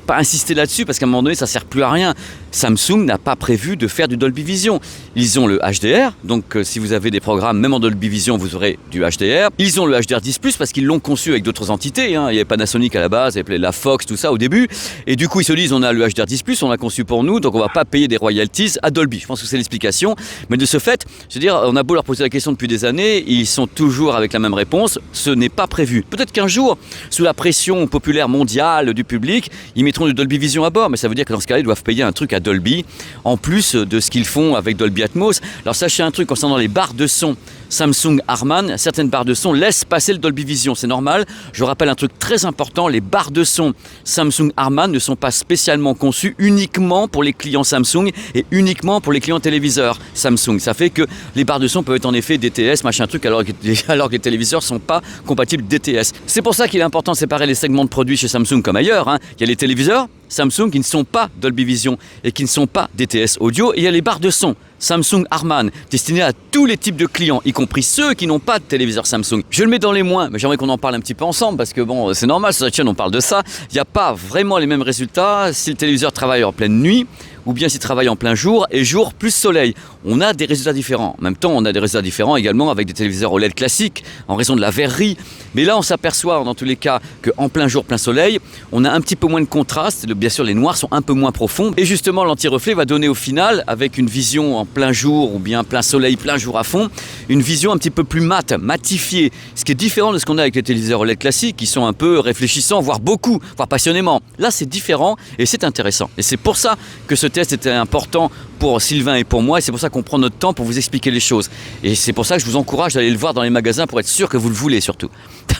insisté là-dessus parce qu'à un moment donné, ça sert plus à rien. Samsung n'a pas prévu de faire du Dolby Vision. Ils ont le HDR, donc si vous avez des programmes, même en Dolby Vision, vous aurez du HDR. Ils ont le HDR10+, parce qu'ils l'ont conçu avec d'autres entités. Hein. Il y avait Panasonic à la base, il y avait la Fox, tout ça au début. Et du coup, ils se disent, on a le HDR10+, on l'a conçu pour nous, donc on va pas payer des royalties à Dolby. Je pense que c'est l'explication. Mais de ce fait, je veux dire, on a beau leur poser la question depuis des années, ils sont toujours avec la même réponse, ce n'est pas prévu. Peut-être qu'un jour, sous la pression populaire mondiale du public, ils mettront du Dolby Vision à bord, mais ça veut dire que dans ce cas-là, ils doivent payer un truc à Dolby, en plus de ce qu'ils font avec Dolby Atmos. Alors sachez un truc concernant les barres de son Samsung Harman, certaines barres de son laissent passer le Dolby Vision, c'est normal. Je rappelle un truc très important, les barres de son Samsung Harman ne sont pas spécialement conçues uniquement pour les clients Samsung et uniquement pour les clients téléviseurs Samsung. Ça fait que les barres de son peuvent être en effet DTS, machin truc, alors que les téléviseurs ne sont pas compatibles DTS. C'est pour ça qu'il est important de séparer les segments de produits chez Samsung comme ailleurs. Hein. Il y a les téléviseurs Samsung qui ne sont pas Dolby Vision et qui ne sont pas DTS audio, et il y a les barres de son Samsung Harman, destinées à tous les types de clients, y compris ceux qui n'ont pas de téléviseur Samsung. Je le mets dans les moins, mais j'aimerais qu'on en parle un petit peu ensemble, parce que bon, c'est normal, sur cette chaîne on parle de ça. Il n'y a pas vraiment les mêmes résultats si le téléviseur travaille en pleine nuit ou bien s'il travaille en plein jour, et jour plus soleil. On a des résultats différents. En même temps, on a des résultats différents également avec des téléviseurs OLED classiques, en raison de la verrerie. Mais là, on s'aperçoit dans tous les cas qu'en plein jour, plein soleil, on a un petit peu moins de contraste. Bien sûr, les noirs sont un peu moins profonds. Et justement, l'anti-reflet va donner au final, avec une vision en plein jour ou bien plein soleil, plein jour à fond, une vision un petit peu plus matifiée. Ce qui est différent de ce qu'on a avec les téléviseurs OLED classiques qui sont un peu réfléchissants, voire beaucoup, voire passionnément. Là, c'est différent et c'est intéressant. Et c'est pour ça que ce test était important pour Sylvain et pour moi. Et c'est pour ça qu'on prend notre temps pour vous expliquer les choses. Et c'est pour ça que je vous encourage d'aller le voir dans les magasins pour être sûr que vous le voulez surtout.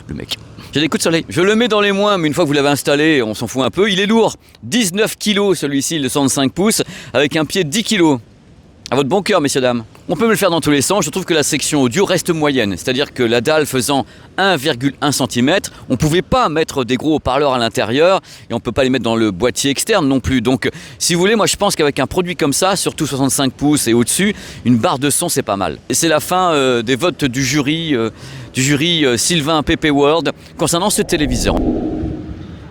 Le mec. J'ai des coups de soleil. Je le mets dans les moins, mais une fois que vous l'avez installé, on s'en fout un peu. Il est lourd. 19 kg celui-ci, le 65 pouces, avec un pied de 10 kg. À votre bon cœur, messieurs, dames. On peut me le faire dans tous les sens. Je trouve que la section audio reste moyenne. C'est-à-dire que la dalle faisant 1,1 cm, on ne pouvait pas mettre des gros haut-parleurs à l'intérieur et on ne peut pas les mettre dans le boîtier externe non plus. Donc, si vous voulez, moi je pense qu'avec un produit comme ça, surtout 65 pouces et au-dessus, une barre de son, c'est pas mal. Et c'est la fin des votes du jury Sylvain PP World concernant ce téléviseur.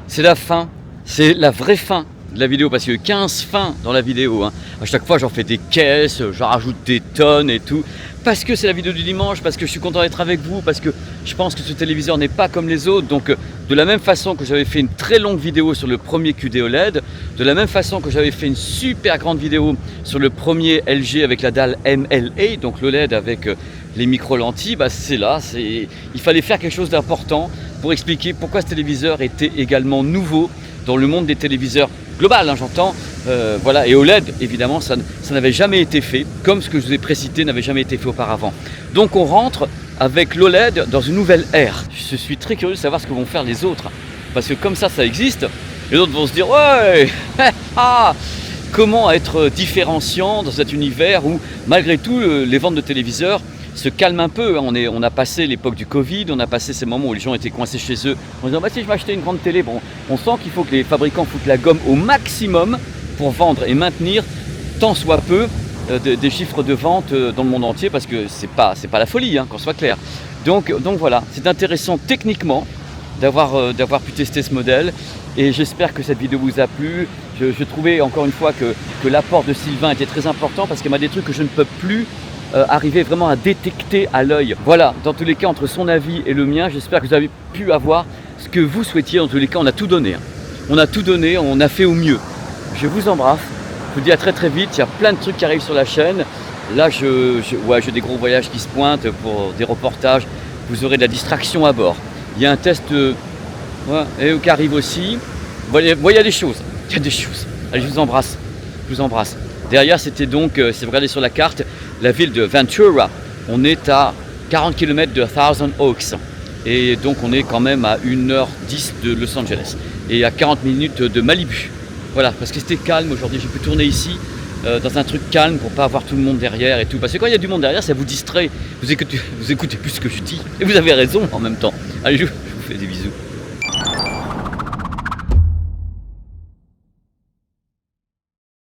C'est la fin. C'est la vraie fin de la vidéo, parce qu'il y a eu 15 fins dans la vidéo. À chaque fois, j'en fais des caisses, j'en rajoute des tonnes et tout. Parce que c'est la vidéo du dimanche, parce que je suis content d'être avec vous, parce que je pense que ce téléviseur n'est pas comme les autres. Donc, de la même façon que j'avais fait une très longue vidéo sur le premier QD OLED, de la même façon que j'avais fait une super grande vidéo sur le premier LG avec la dalle MLA, donc l'OLED avec les micro-lentilles, c'est là. Il fallait faire quelque chose d'important pour expliquer pourquoi ce téléviseur était également nouveau dans le monde des téléviseurs global, j'entends. Voilà. Et OLED, évidemment, ça n'avait jamais été fait, comme ce que je vous ai précité n'avait jamais été fait auparavant. Donc on rentre avec l'OLED dans une nouvelle ère. Je suis très curieux de savoir ce que vont faire les autres, parce que comme ça existe, les autres vont se dire ouais, comment être différenciant dans cet univers où malgré tout les ventes de téléviseurs se calment un peu. On a passé l'époque du Covid, on a passé ces moments où les gens étaient coincés chez eux en disant si je m'achetais une grande télé, on sent qu'il faut que les fabricants foutent la gomme au maximum pour vendre et maintenir tant soit peu des chiffres de vente dans le monde entier, parce que c'est pas la folie, qu'on soit clair. Donc voilà, c'est intéressant techniquement d'avoir pu tester ce modèle, et j'espère que cette vidéo vous a plu. Je trouvais encore une fois que l'apport de Sylvain était très important, parce qu'il y a des trucs que je ne peux plus arriver vraiment à détecter à l'œil. Voilà, dans tous les cas, entre son avis et le mien, j'espère que vous avez pu avoir ce que vous souhaitiez. Dans tous les cas, on a tout donné. On a tout donné, on a fait au mieux. Je vous embrasse, je vous dis à très très vite. Il y a plein de trucs qui arrivent sur la chaîne. Là, j'ai des gros voyages qui se pointent pour des reportages. Vous aurez de la distraction à bord. Il y a un test qui arrive aussi. Il y a des choses. Il y a des choses. Allez, je vous embrasse. Je vous embrasse. Derrière, c'était donc, si vous regardez sur la carte, la ville de Ventura. On est à 40 km de Thousand Oaks. Et donc, on est quand même à 1h10 de Los Angeles. Et à 40 minutes de Malibu. Voilà, parce que c'était calme aujourd'hui. J'ai pu tourner ici dans un truc calme pour pas avoir tout le monde derrière et tout. Parce que quand il y a du monde derrière, ça vous distrait. Vous écoutez plus ce que je dis. Et vous avez raison en même temps. Allez, je vous fais des bisous.